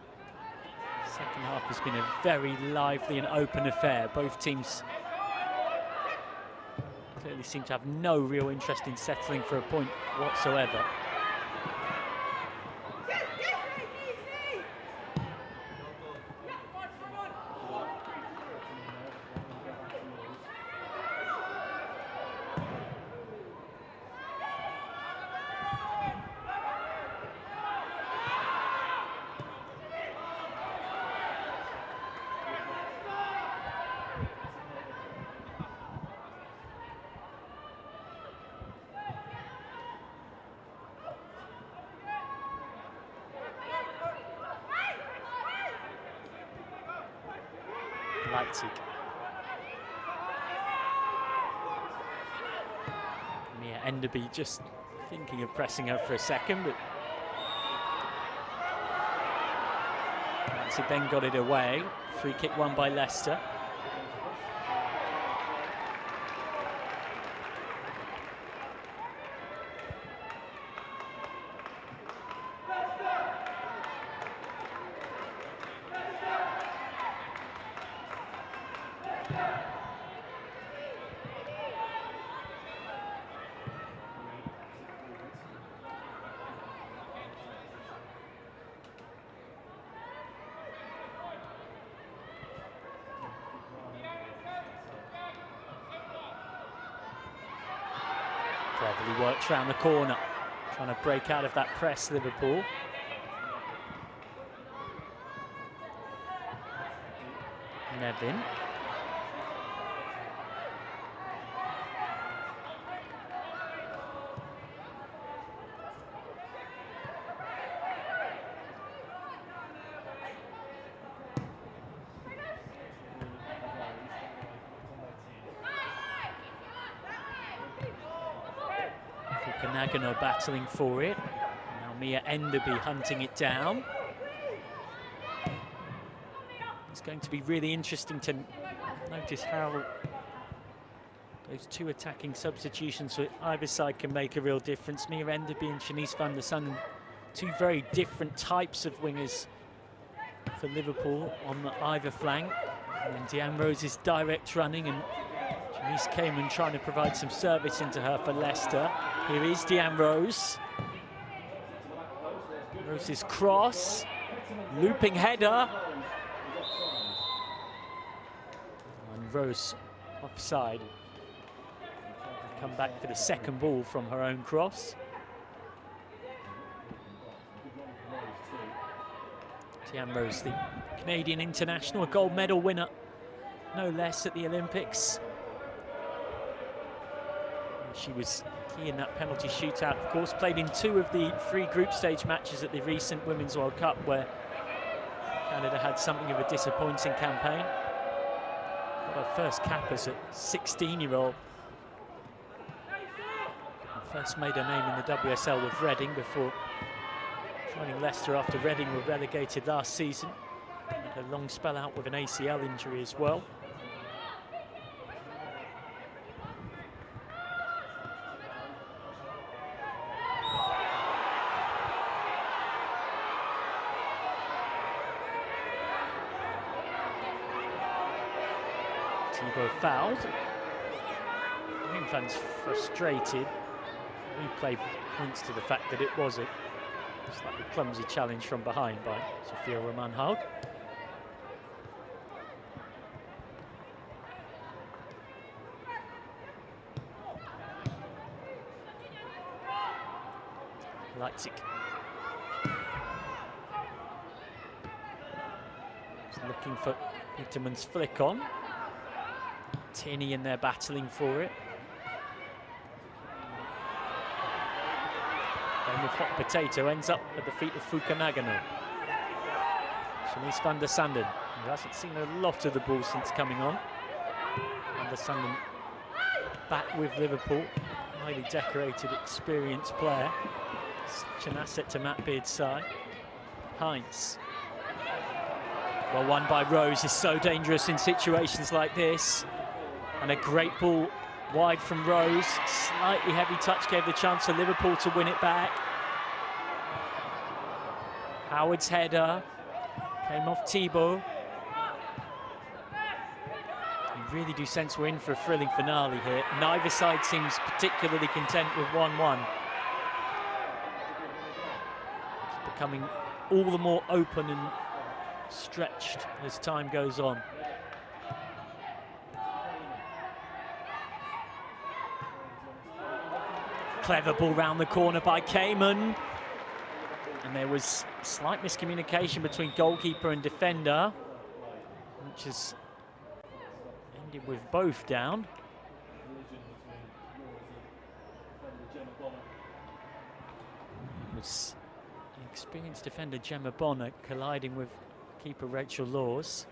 Second half has been a very lively and open affair. Both teams clearly seem to have no real interest in settling for a point whatsoever. Leipzig. Mia Enderby just thinking of pressing her for a second, but Leipzig then got it away. Free kick won by Leicester. Cleverly worked round the corner, trying to break out of that press, Liverpool. Nevin. Nagano battling for it. Now Mia Enderby hunting it down. It's going to be really interesting to notice how those two attacking substitutions for either side can make a real difference. Mia Enderby and Shanice van der Sun, two very different types of wingers for Liverpool on either flank. And then Deanne Rose's direct running, and Shanice Kamen trying to provide some service into her for Leicester. Here is Deanne Rose. Rose's cross, looping header. And Rose offside. Come back for the second ball from her own cross. Deanne Rose, the Canadian international, a gold medal winner, no less, at the Olympics. She was key in that penalty shootout, of course. Played in 2 of the 3 group stage matches at the recent Women's World Cup, where Canada had something of a disappointing campaign. Got her first cap as a 16-year-old. First made her name in the WSL with Reading before joining Leicester after Reading were relegated last season. Had a long spell out with an ACL injury as well. Thibaut fouled. Home fans frustrated. Replay points to the fact that it was a slightly clumsy challenge from behind by Sophia Roman-Haug. Leipzig. Just looking for Peterman's flick on. Tierney in there battling for it. Game with hot potato ends up at the feet of Fukanagano. Shanice van der Sanden, who hasn't seen a lot of the ball since coming on. Van der Sanden back with Liverpool. Highly decorated, experienced player. Such an asset to Matt Beard's side. Heinz. Well, won by Rose is so dangerous in situations like this. And a great ball wide from Rose. Slightly heavy touch gave the chance for Liverpool to win it back. Howard's header came off Thibaut. You really do sense we're in for a thrilling finale here. Neither side seems particularly content with 1-1. It's becoming all the more open and stretched as time goes on. Clever ball round the corner by Cayman. And there was slight miscommunication between goalkeeper and defender, which has ended with both down. It was the experienced defender Gemma Bonner colliding with keeper Rachel Laws.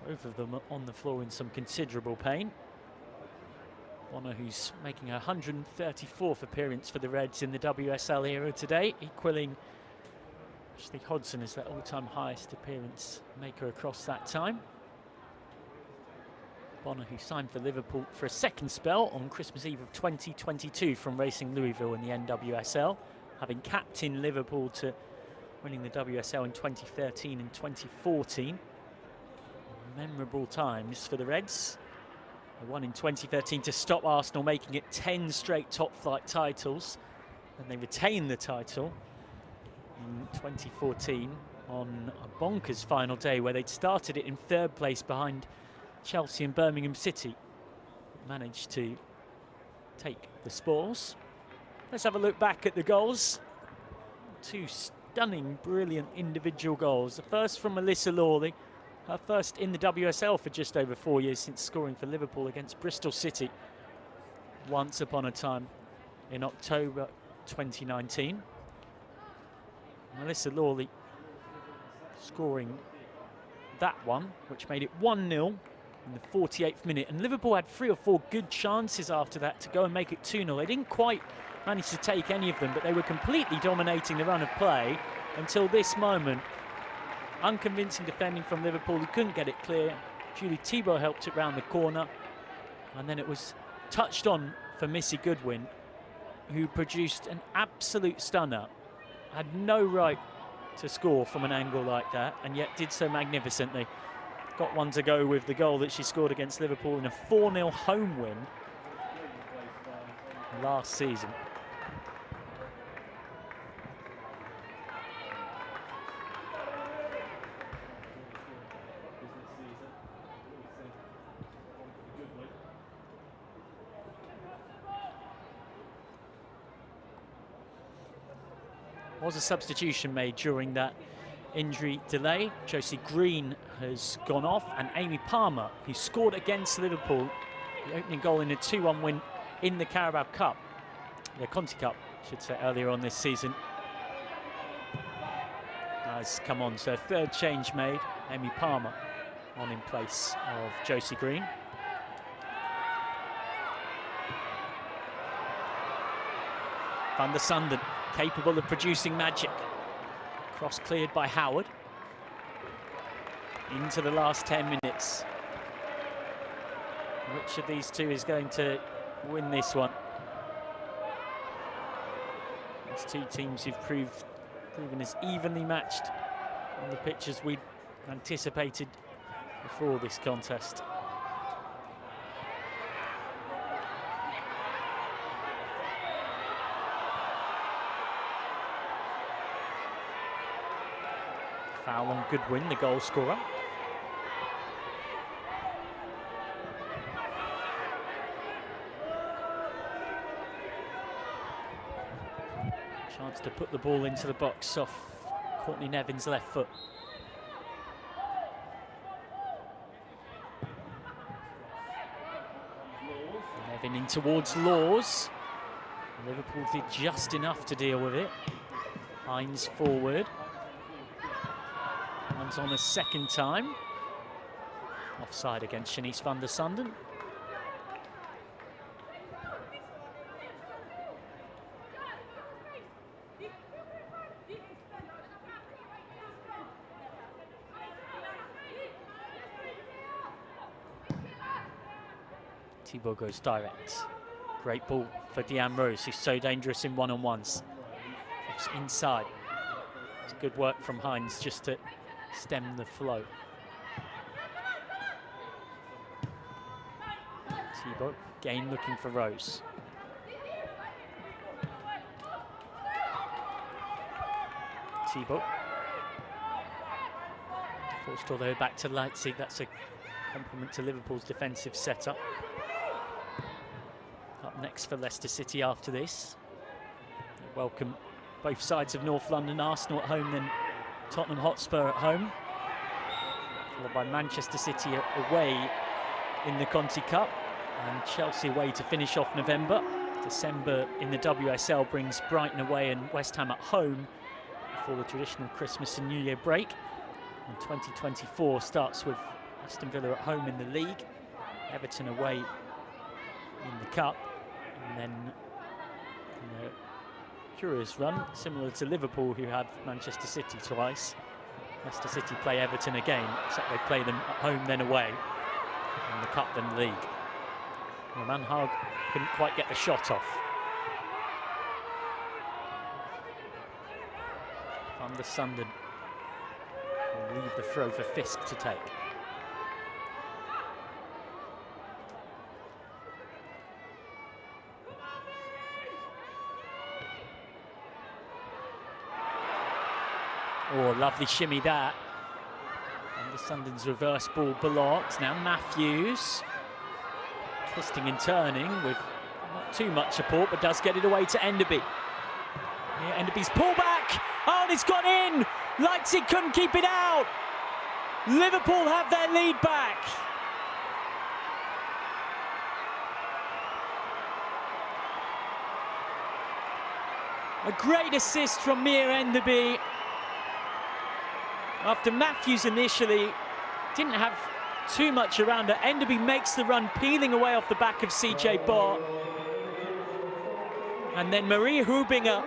Both of them on the floor in some considerable pain. Bonner, who's making her 134th appearance for the Reds in the WSL era today, equaling Ashley Hodgson as their all-time highest appearance maker across that time. Bonner, who signed for Liverpool for a second spell on Christmas Eve of 2022 from Racing Louisville in the NWSL, having captained Liverpool to winning the WSL in 2013 and 2014. Memorable times for the Reds. They won in 2013 to stop Arsenal making it 10 straight top-flight titles, and they retained the title in 2014 on a bonkers final day where they'd started it in third place behind Chelsea and Birmingham City. Managed to take the spoils. Let's have a look back at the goals. Two stunning, brilliant individual goals. The first from Melissa Lawley, her first in the WSL for just over 4 years since scoring for Liverpool against Bristol City once upon a time in October 2019. Melissa Lawley scoring that one, which made it 1-0 in the 48th minute. And Liverpool had 3 or 4 good chances after that to go and make it 2-0. They didn't quite manage to take any of them, but they were completely dominating the run of play until this moment. Unconvincing defending from Liverpool, who couldn't get it clear. Julie Thibaut helped it round the corner. And then it was touched on for Missy Goodwin, who produced an absolute stunner. Had no right to score from an angle like that, and yet did so magnificently. Got one to go with the goal that she scored against Liverpool in a 4-0 home win last season. Was a substitution made during that injury delay. Josie Green has gone off, and Amy Palmer, who scored against Liverpool, the opening goal in a 2-1 win in the Carabao Cup, the Conti Cup, I should say, earlier on this season, has come on. So third change made, Amy Palmer on in place of Josie Green. Van der Sanden, capable of producing magic. Cross cleared by Howard. Into the last 10 minutes. Which of these two is going to win this one? These two teams who've proven as evenly matched on the pitch as we anticipated before this contest. Foul on Goodwin, the goal scorer. Leicester put the ball into the box off Courtney Nevin's left foot. Nevin in towards Laws. Liverpool did just enough to deal with it. Hines forward. One's on a second time. Offside against Shanice van der Sanden. Thibault goes direct. Great ball for Deanne Rose, who's so dangerous in one-on-ones. It's inside. It's good work from Hines just to stem the flow. Thibault, again looking for Rose. Thibault. Forced all the way back to Leipzig. That's a compliment to Liverpool's defensive setup. Up next for Leicester City after this. They welcome both sides of North London, Arsenal at home, then Tottenham Hotspur at home. Followed by Manchester City away in the Conti Cup, and Chelsea away to finish off November. December in the WSL brings Brighton away and West Ham at home before the traditional Christmas and New Year break. And 2024 starts with Aston Villa at home in the league, Everton away in the cup, and then in a curious run, similar to Liverpool, who have Manchester City twice. Leicester City play Everton again, except they play them at home then away in the cup then the league. Well, Manhag couldn't quite get the shot off. Van der Sanden will leave the throw for Fisk to take. Oh, lovely shimmy that. And the Sunden's reverse ball blocked. Now Matthews. Twisting and turning with not too much support, but does get it away to Enderby. Yeah, Enderby's pullback. Oh, and it's gone in. Leipzig couldn't keep it out. Liverpool have their lead back. A great assist from Mia Enderby. After Matthews initially didn't have too much around her, Enderby makes the run, peeling away off the back of CJ Bott. And then Marie Hubinger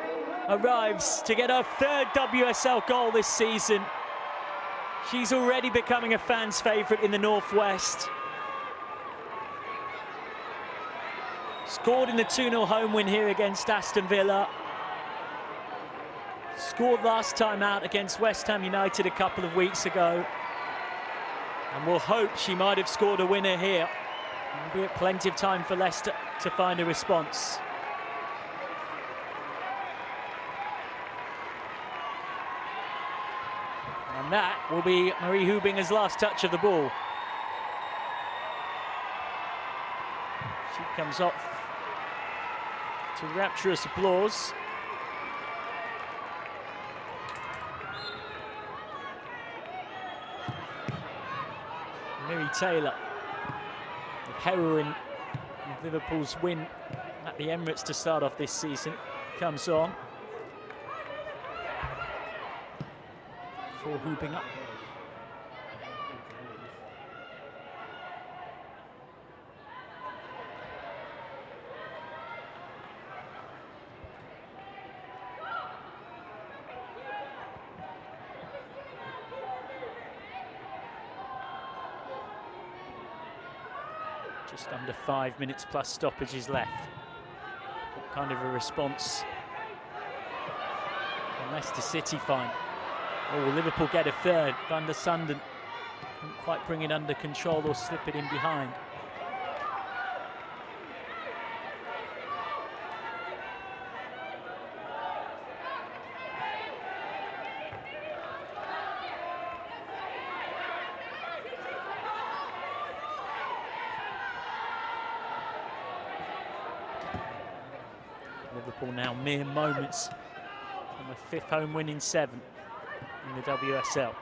arrives to get her third WSL goal this season. She's already becoming a fan's favourite in the Northwest. Scored in the 2-0 home win here against Aston Villa. Scored last time out against West Ham United a couple of weeks ago. And we'll hope she might have scored a winner here. There'll be plenty of time for Leicester to find a response. And that will be Marie Hubinger's last touch of the ball. She comes off to rapturous applause. Miri Taylor, the heroine of Liverpool's win at the Emirates to start off this season, comes on for Hubinger. Just under 5 minutes plus stoppages left. What kind of a response can Leicester City find? Oh, Liverpool get a third. Van der Sanden couldn't quite bring it under control or slip it in behind. Liverpool now mere moments A 5th home win in 7 in the WSL.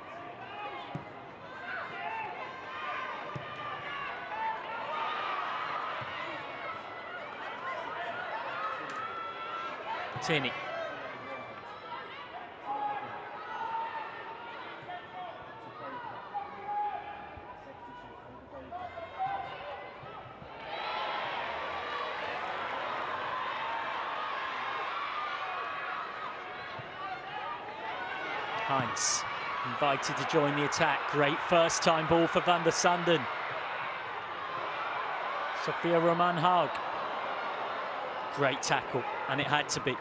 Tierney. Heinz invited to join the attack. Great first time ball for Van der Sanden. Sophia Roman Haug. Great tackle, and it had to be.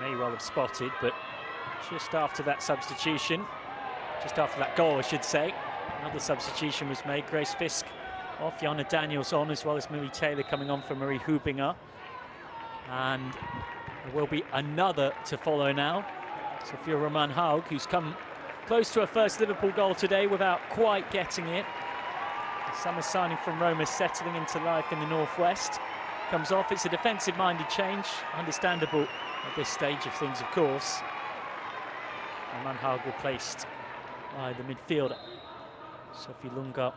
May well have spotted, but just after that substitution, just after that goal, I should say, another substitution was made. Grace Fisk off, Jana Daniels on, as well as Marie Taylor coming on for Marie Hubinger. And there will be another to follow now. Sophia Roman Haug, who's come close to her first Liverpool goal today without quite getting it. The summer signing from Roma settling into life in the Northwest. Comes off, it's a defensive-minded change, understandable at this stage of things, of course. Roman Haug replaced by the midfielder, Sophie Lunga,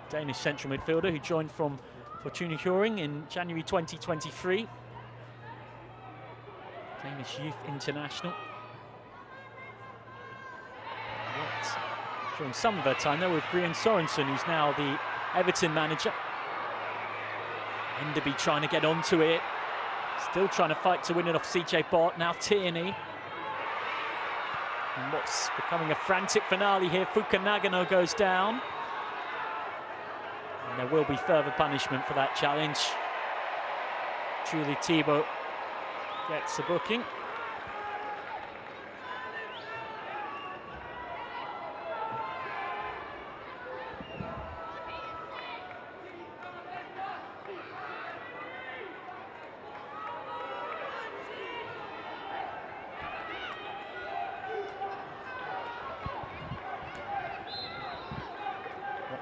Danish central midfielder who joined from Fortuna Hjørring in January 2023. Danish youth international. During some of her time there with Brian Sorensen, who's now the Everton manager. Enderby trying to get onto it. Still trying to fight to win it off CJ Bott. Now Tierney. And what's becoming a frantic finale here. Fuka Nagano goes down. And there will be further punishment for that challenge. Julie Thibault gets a booking.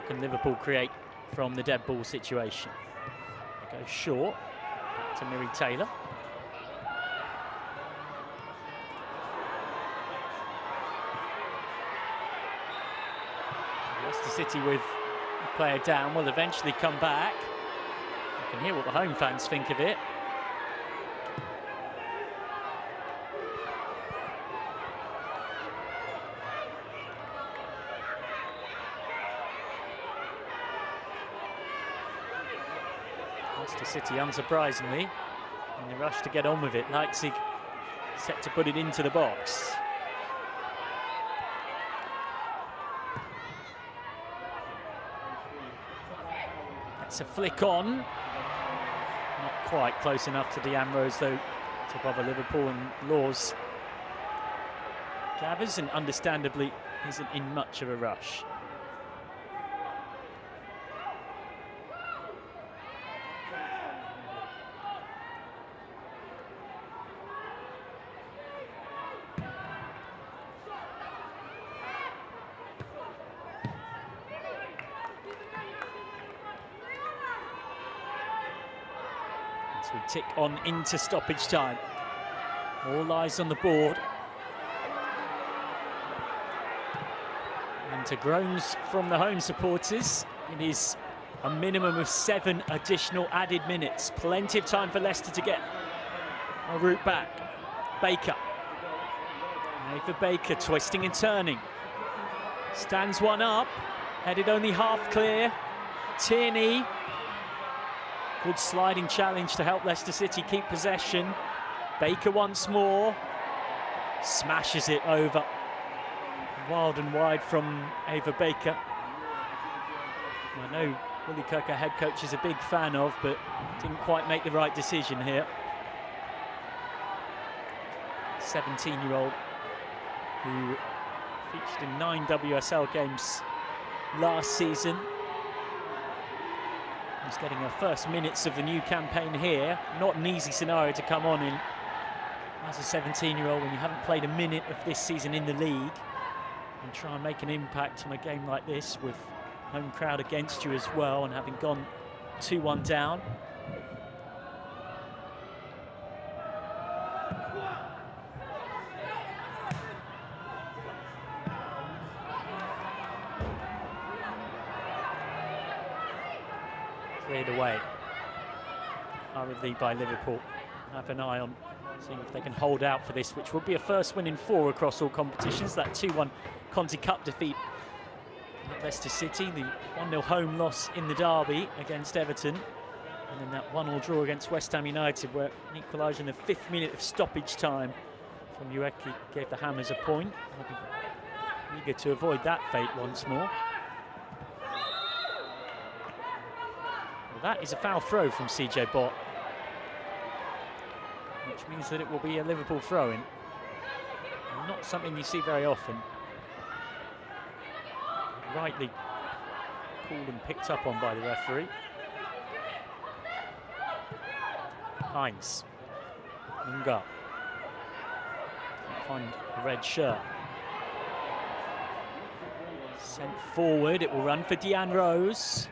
Can Liverpool create from the dead ball situation? It goes short, back to Miri Taylor. Leicester City with a player down will eventually come back. You can hear what the home fans think of it. Leicester City, unsurprisingly, in the rush to get on with it. Leipzig set to put it into the box. That's a flick on. Not quite close enough to Deanne Rose, though, to bother Liverpool, and Laws gathers and understandably isn't in much of a rush. As we tick on into stoppage time. All eyes on the board. And to groans from the home supporters, it is a minimum of 7 additional added minutes. Plenty of time for Leicester to get a route back. Baker. Ava Baker twisting and turning. Stands one up. Headed only half clear. Tierney. Good sliding challenge to help Leicester City keep possession. Baker once more. Smashes it over. Wild and wide from Ava Baker. I know Willie Kirk, our head coach, is a big fan of, but didn't quite make the right decision here. 17-year-old who featured in 9 WSL games last season. She's getting her first minutes of the new campaign here. Not an easy scenario to come on in as a 17-year-old when you haven't played a minute of this season in the league and try and make an impact on a game like this with home crowd against you as well and having gone 2-1 down. Cleared away hurriedly by Liverpool. Have an eye on seeing if they can hold out for this, which would be a first win in 4 across all competitions. That 2-1 Conti Cup defeat at Leicester City, the 1-0 home loss in the derby against Everton, and then that 1-1 draw against West Ham United, where an equaliser in the 5th minute of stoppage time from Ueki gave the Hammers a point. They'll be eager to avoid that fate once more. Well, that is a foul throw from CJ Bott, which means that it will be a Liverpool throw-in. Not something you see very often. Rightly called and picked up on by the referee. Hines. Munga. Can't find a red shirt. Sent forward, it will run for Deanne Rose.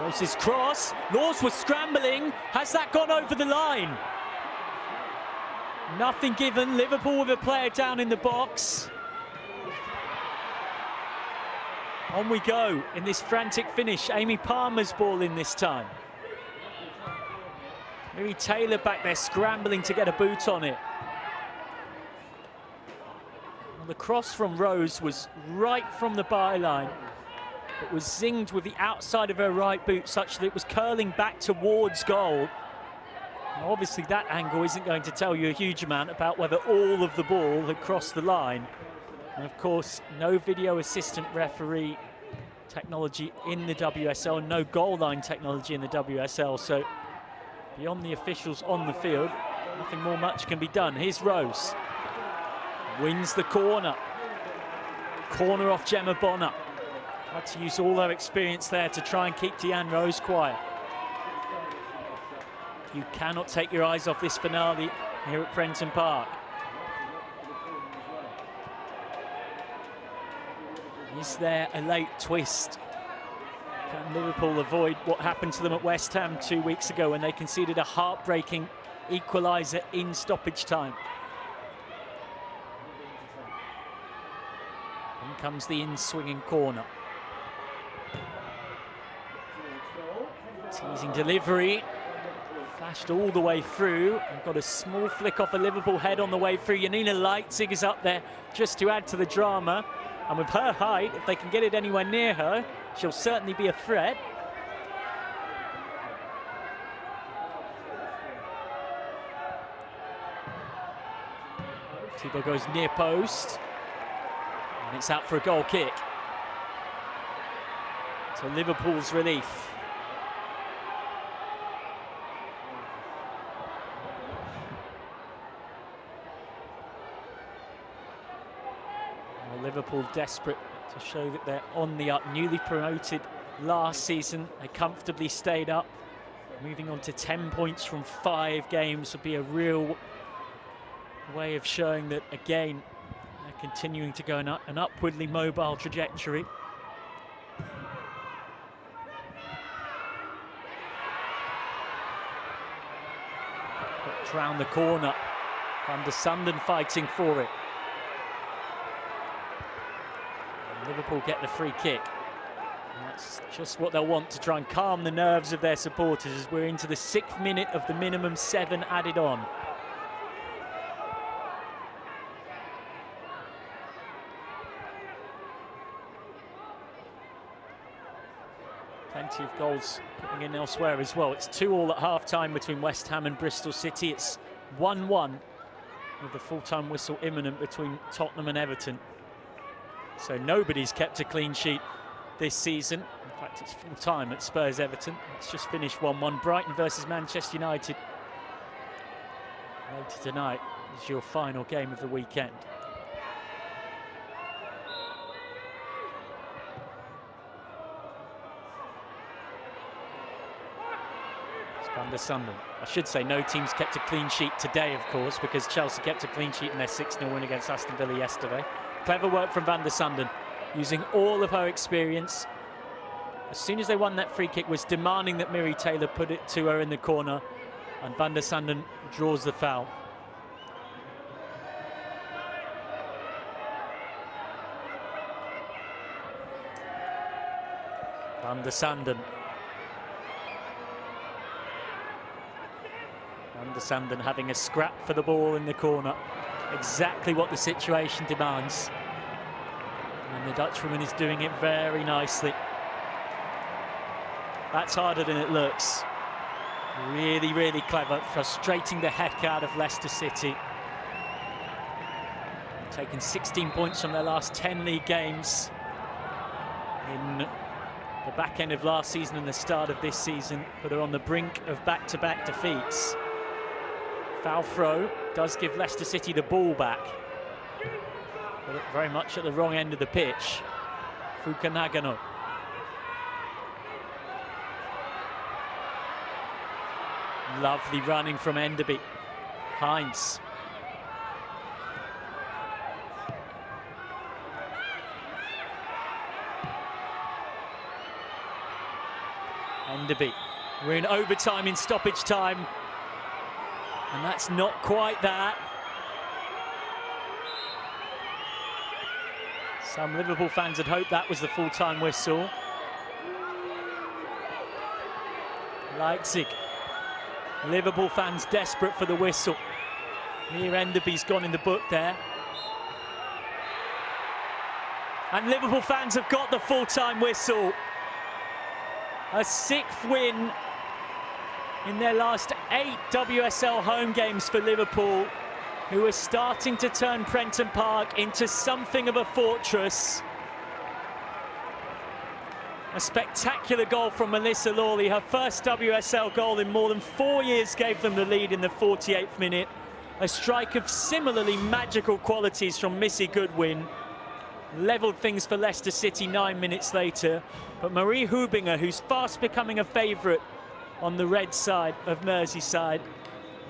Rose's cross. Laws was scrambling. Has that gone over the line? Nothing given. Liverpool with a player down in the box. On we go in this frantic finish. Amy Palmer's ball in this time. Mary Taylor back there scrambling to get a boot on it. Well, the cross from Rose was right from the byline. It was zinged with the outside of her right boot such that it was curling back towards goal. Now, obviously that angle isn't going to tell you a huge amount about whether all of the ball had crossed the line. And of course, no video assistant referee technology in the WSL, no goal line technology in the WSL, so beyond the officials on the field, nothing more much can be done. Here's Rose. Wins the corner. Corner off Gemma Bonner. Had to use all her experience there to try and keep Deanne Rose quiet. You cannot take your eyes off this finale here at Prenton Park. Is there a late twist? Can Liverpool avoid what happened to them at West Ham 2 weeks ago when they conceded a heartbreaking equaliser in stoppage time? In comes the in-swinging corner. Teasing delivery. Flashed all the way through and got a small flick off a Liverpool head on the way through. Janina Leitzig is up there just to add to the drama. And with her height, if they can get it anywhere near her, she'll certainly be a threat. Thibault goes near post. And it's out for a goal kick. So Liverpool's relief. Liverpool desperate to show that they're on the up. Newly promoted last season, they comfortably stayed up. Moving on to 10 points from 5 games would be a real way of showing that, again, they're continuing to go an upwardly mobile trajectory. Put round the corner. Van der Sanden fighting for it. Liverpool get the free kick. And that's just what they'll want to try and calm the nerves of their supporters as we're into the 6th minute of the minimum 7 added on. Plenty of goals coming in elsewhere as well. It's 2-2 at half-time between West Ham and Bristol City. It's 1-1 with the full-time whistle imminent between Tottenham and Everton. So nobody's kept a clean sheet this season. In fact, it's full time at Spurs Everton. It's just finished 1-1. Brighton versus Manchester United. Later tonight is your final game of the weekend. Van der Sanden. I should say no team's kept a clean sheet today, of course, because Chelsea kept a clean sheet in their 6-0 win against Aston Villa yesterday. Clever work from Van der Sanden, using all of her experience. As soon as they won that free kick, was demanding that Miri Taylor put it to her in the corner, and Van der Sanden draws the foul. Van der Sanden. Van der Sanden having a scrap for the ball in the corner. Exactly what the situation demands. And the Dutchwoman is doing it very nicely. That's harder than it looks. Really, really clever, frustrating the heck out of Leicester City. Taking 16 points from their last 10 league games in the back end of last season and the start of this season, but are on the brink of back-to-back defeats. Foul throw does give Leicester City the ball back, but very much at the wrong end of the pitch. Fuka Nagano. Lovely running from Enderby. Hines. Enderby. We're in overtime in stoppage time. And that's not quite that. Some Liverpool fans had hoped that was the full-time whistle. Leipzig. Liverpool fans desperate for the whistle. Mia Enderby's gone in the book there. And Liverpool fans have got the full-time whistle. A 6th win in their last 8 WSL home games for Liverpool, who are starting to turn Prenton Park into something of a fortress. A spectacular goal from Melissa Lawley. Her first WSL goal in more than 4 years gave them the lead in the 48th minute. A strike of similarly magical qualities from Missy Goodwin levelled things for Leicester City 9 minutes later. But Marie Hubinger, who's fast becoming a favourite on the red side of Merseyside,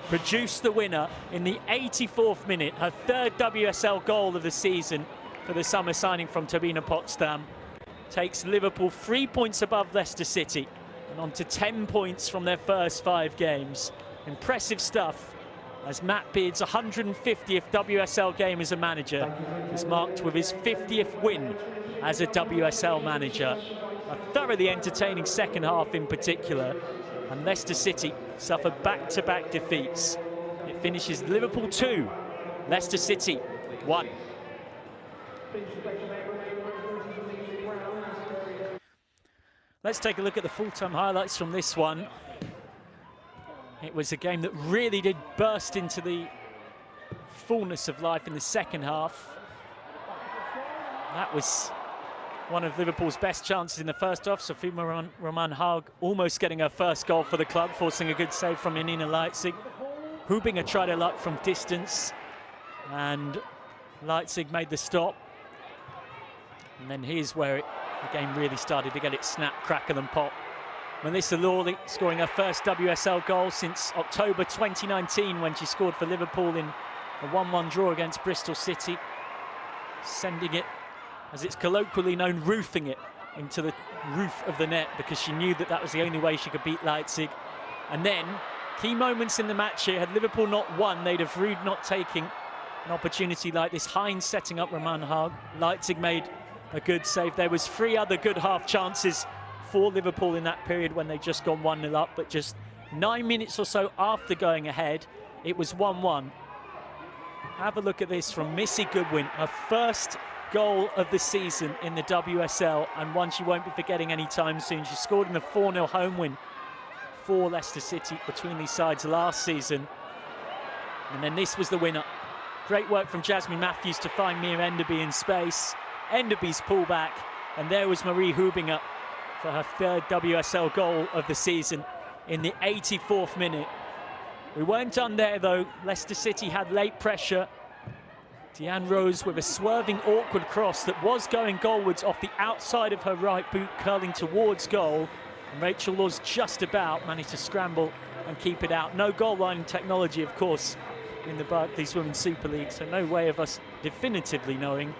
produced the winner in the 84th minute, her 3rd WSL goal of the season for the summer signing from Turbine Potsdam. Takes Liverpool 3 points above Leicester City and on to 10 points from their first 5 games. Impressive stuff, as Matt Beard's 150th WSL game as a manager is marked with his 50th win as a WSL manager. A thoroughly entertaining second half in particular, and Leicester City suffer back-to-back defeats. It finishes Liverpool 2, Leicester City 1. Let's take a look at the full-time highlights from this one. It was a game that really did burst into the fullness of life in the second half. That was one of Liverpool's best chances in the first half. Sophie Roman Haug almost getting her first goal for the club, forcing a good save from Janina Leipzig. Hubinger tried her luck from distance, and Leipzig made the stop. And then here's where the game really started to get its snap, crackle and pop. Melissa Lawley scoring her first WSL goal since October 2019, when she scored for Liverpool in a 1-1 draw against Bristol City, sending it, as it's colloquially known, roofing it into the roof of the net, because she knew that that was the only way she could beat Leipzig. And then, key moments in the match here, had Liverpool not won, they'd have rued not taking an opportunity like this. Hines setting up Roman Haug. Leipzig made a good save. There was 3 other good half chances for Liverpool in that period when they'd just gone 1-0 up, but just 9 minutes or so after going ahead, it was 1-1. Have a look at this from Missy Goodwin, her first goal of the season in the WSL, and one she won't be forgetting anytime soon. She scored in the 4-0 home win for Leicester City between these sides last season. And then this was the winner. Great work from Jasmine Matthews to find Mia Enderby in space. Enderby's pullback, and there was Marie Hubinger for her 3rd WSL goal of the season in the 84th minute. We weren't done there though. Leicester City had late pressure. Deanne Rose with a swerving, awkward cross that was going goalwards off the outside of her right boot, curling towards goal. And Rachel Laws just about managed to scramble and keep it out. No goal line technology, of course, in the Barclays Women's Super League, so no way of us definitively knowing.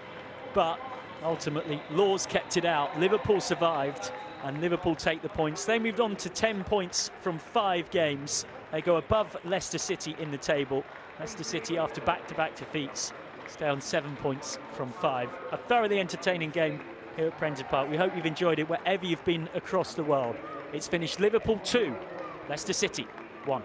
But ultimately, Laws kept it out. Liverpool survived, and Liverpool take the points. They moved on to 10 points from 5 games. They go above Leicester City in the table. Leicester City, after back-to-back defeats, stay on 7 points from 5. A thoroughly entertaining game here at Prenton Park. We hope you've enjoyed it wherever you've been across the world. It's finished Liverpool 2, Leicester City 1.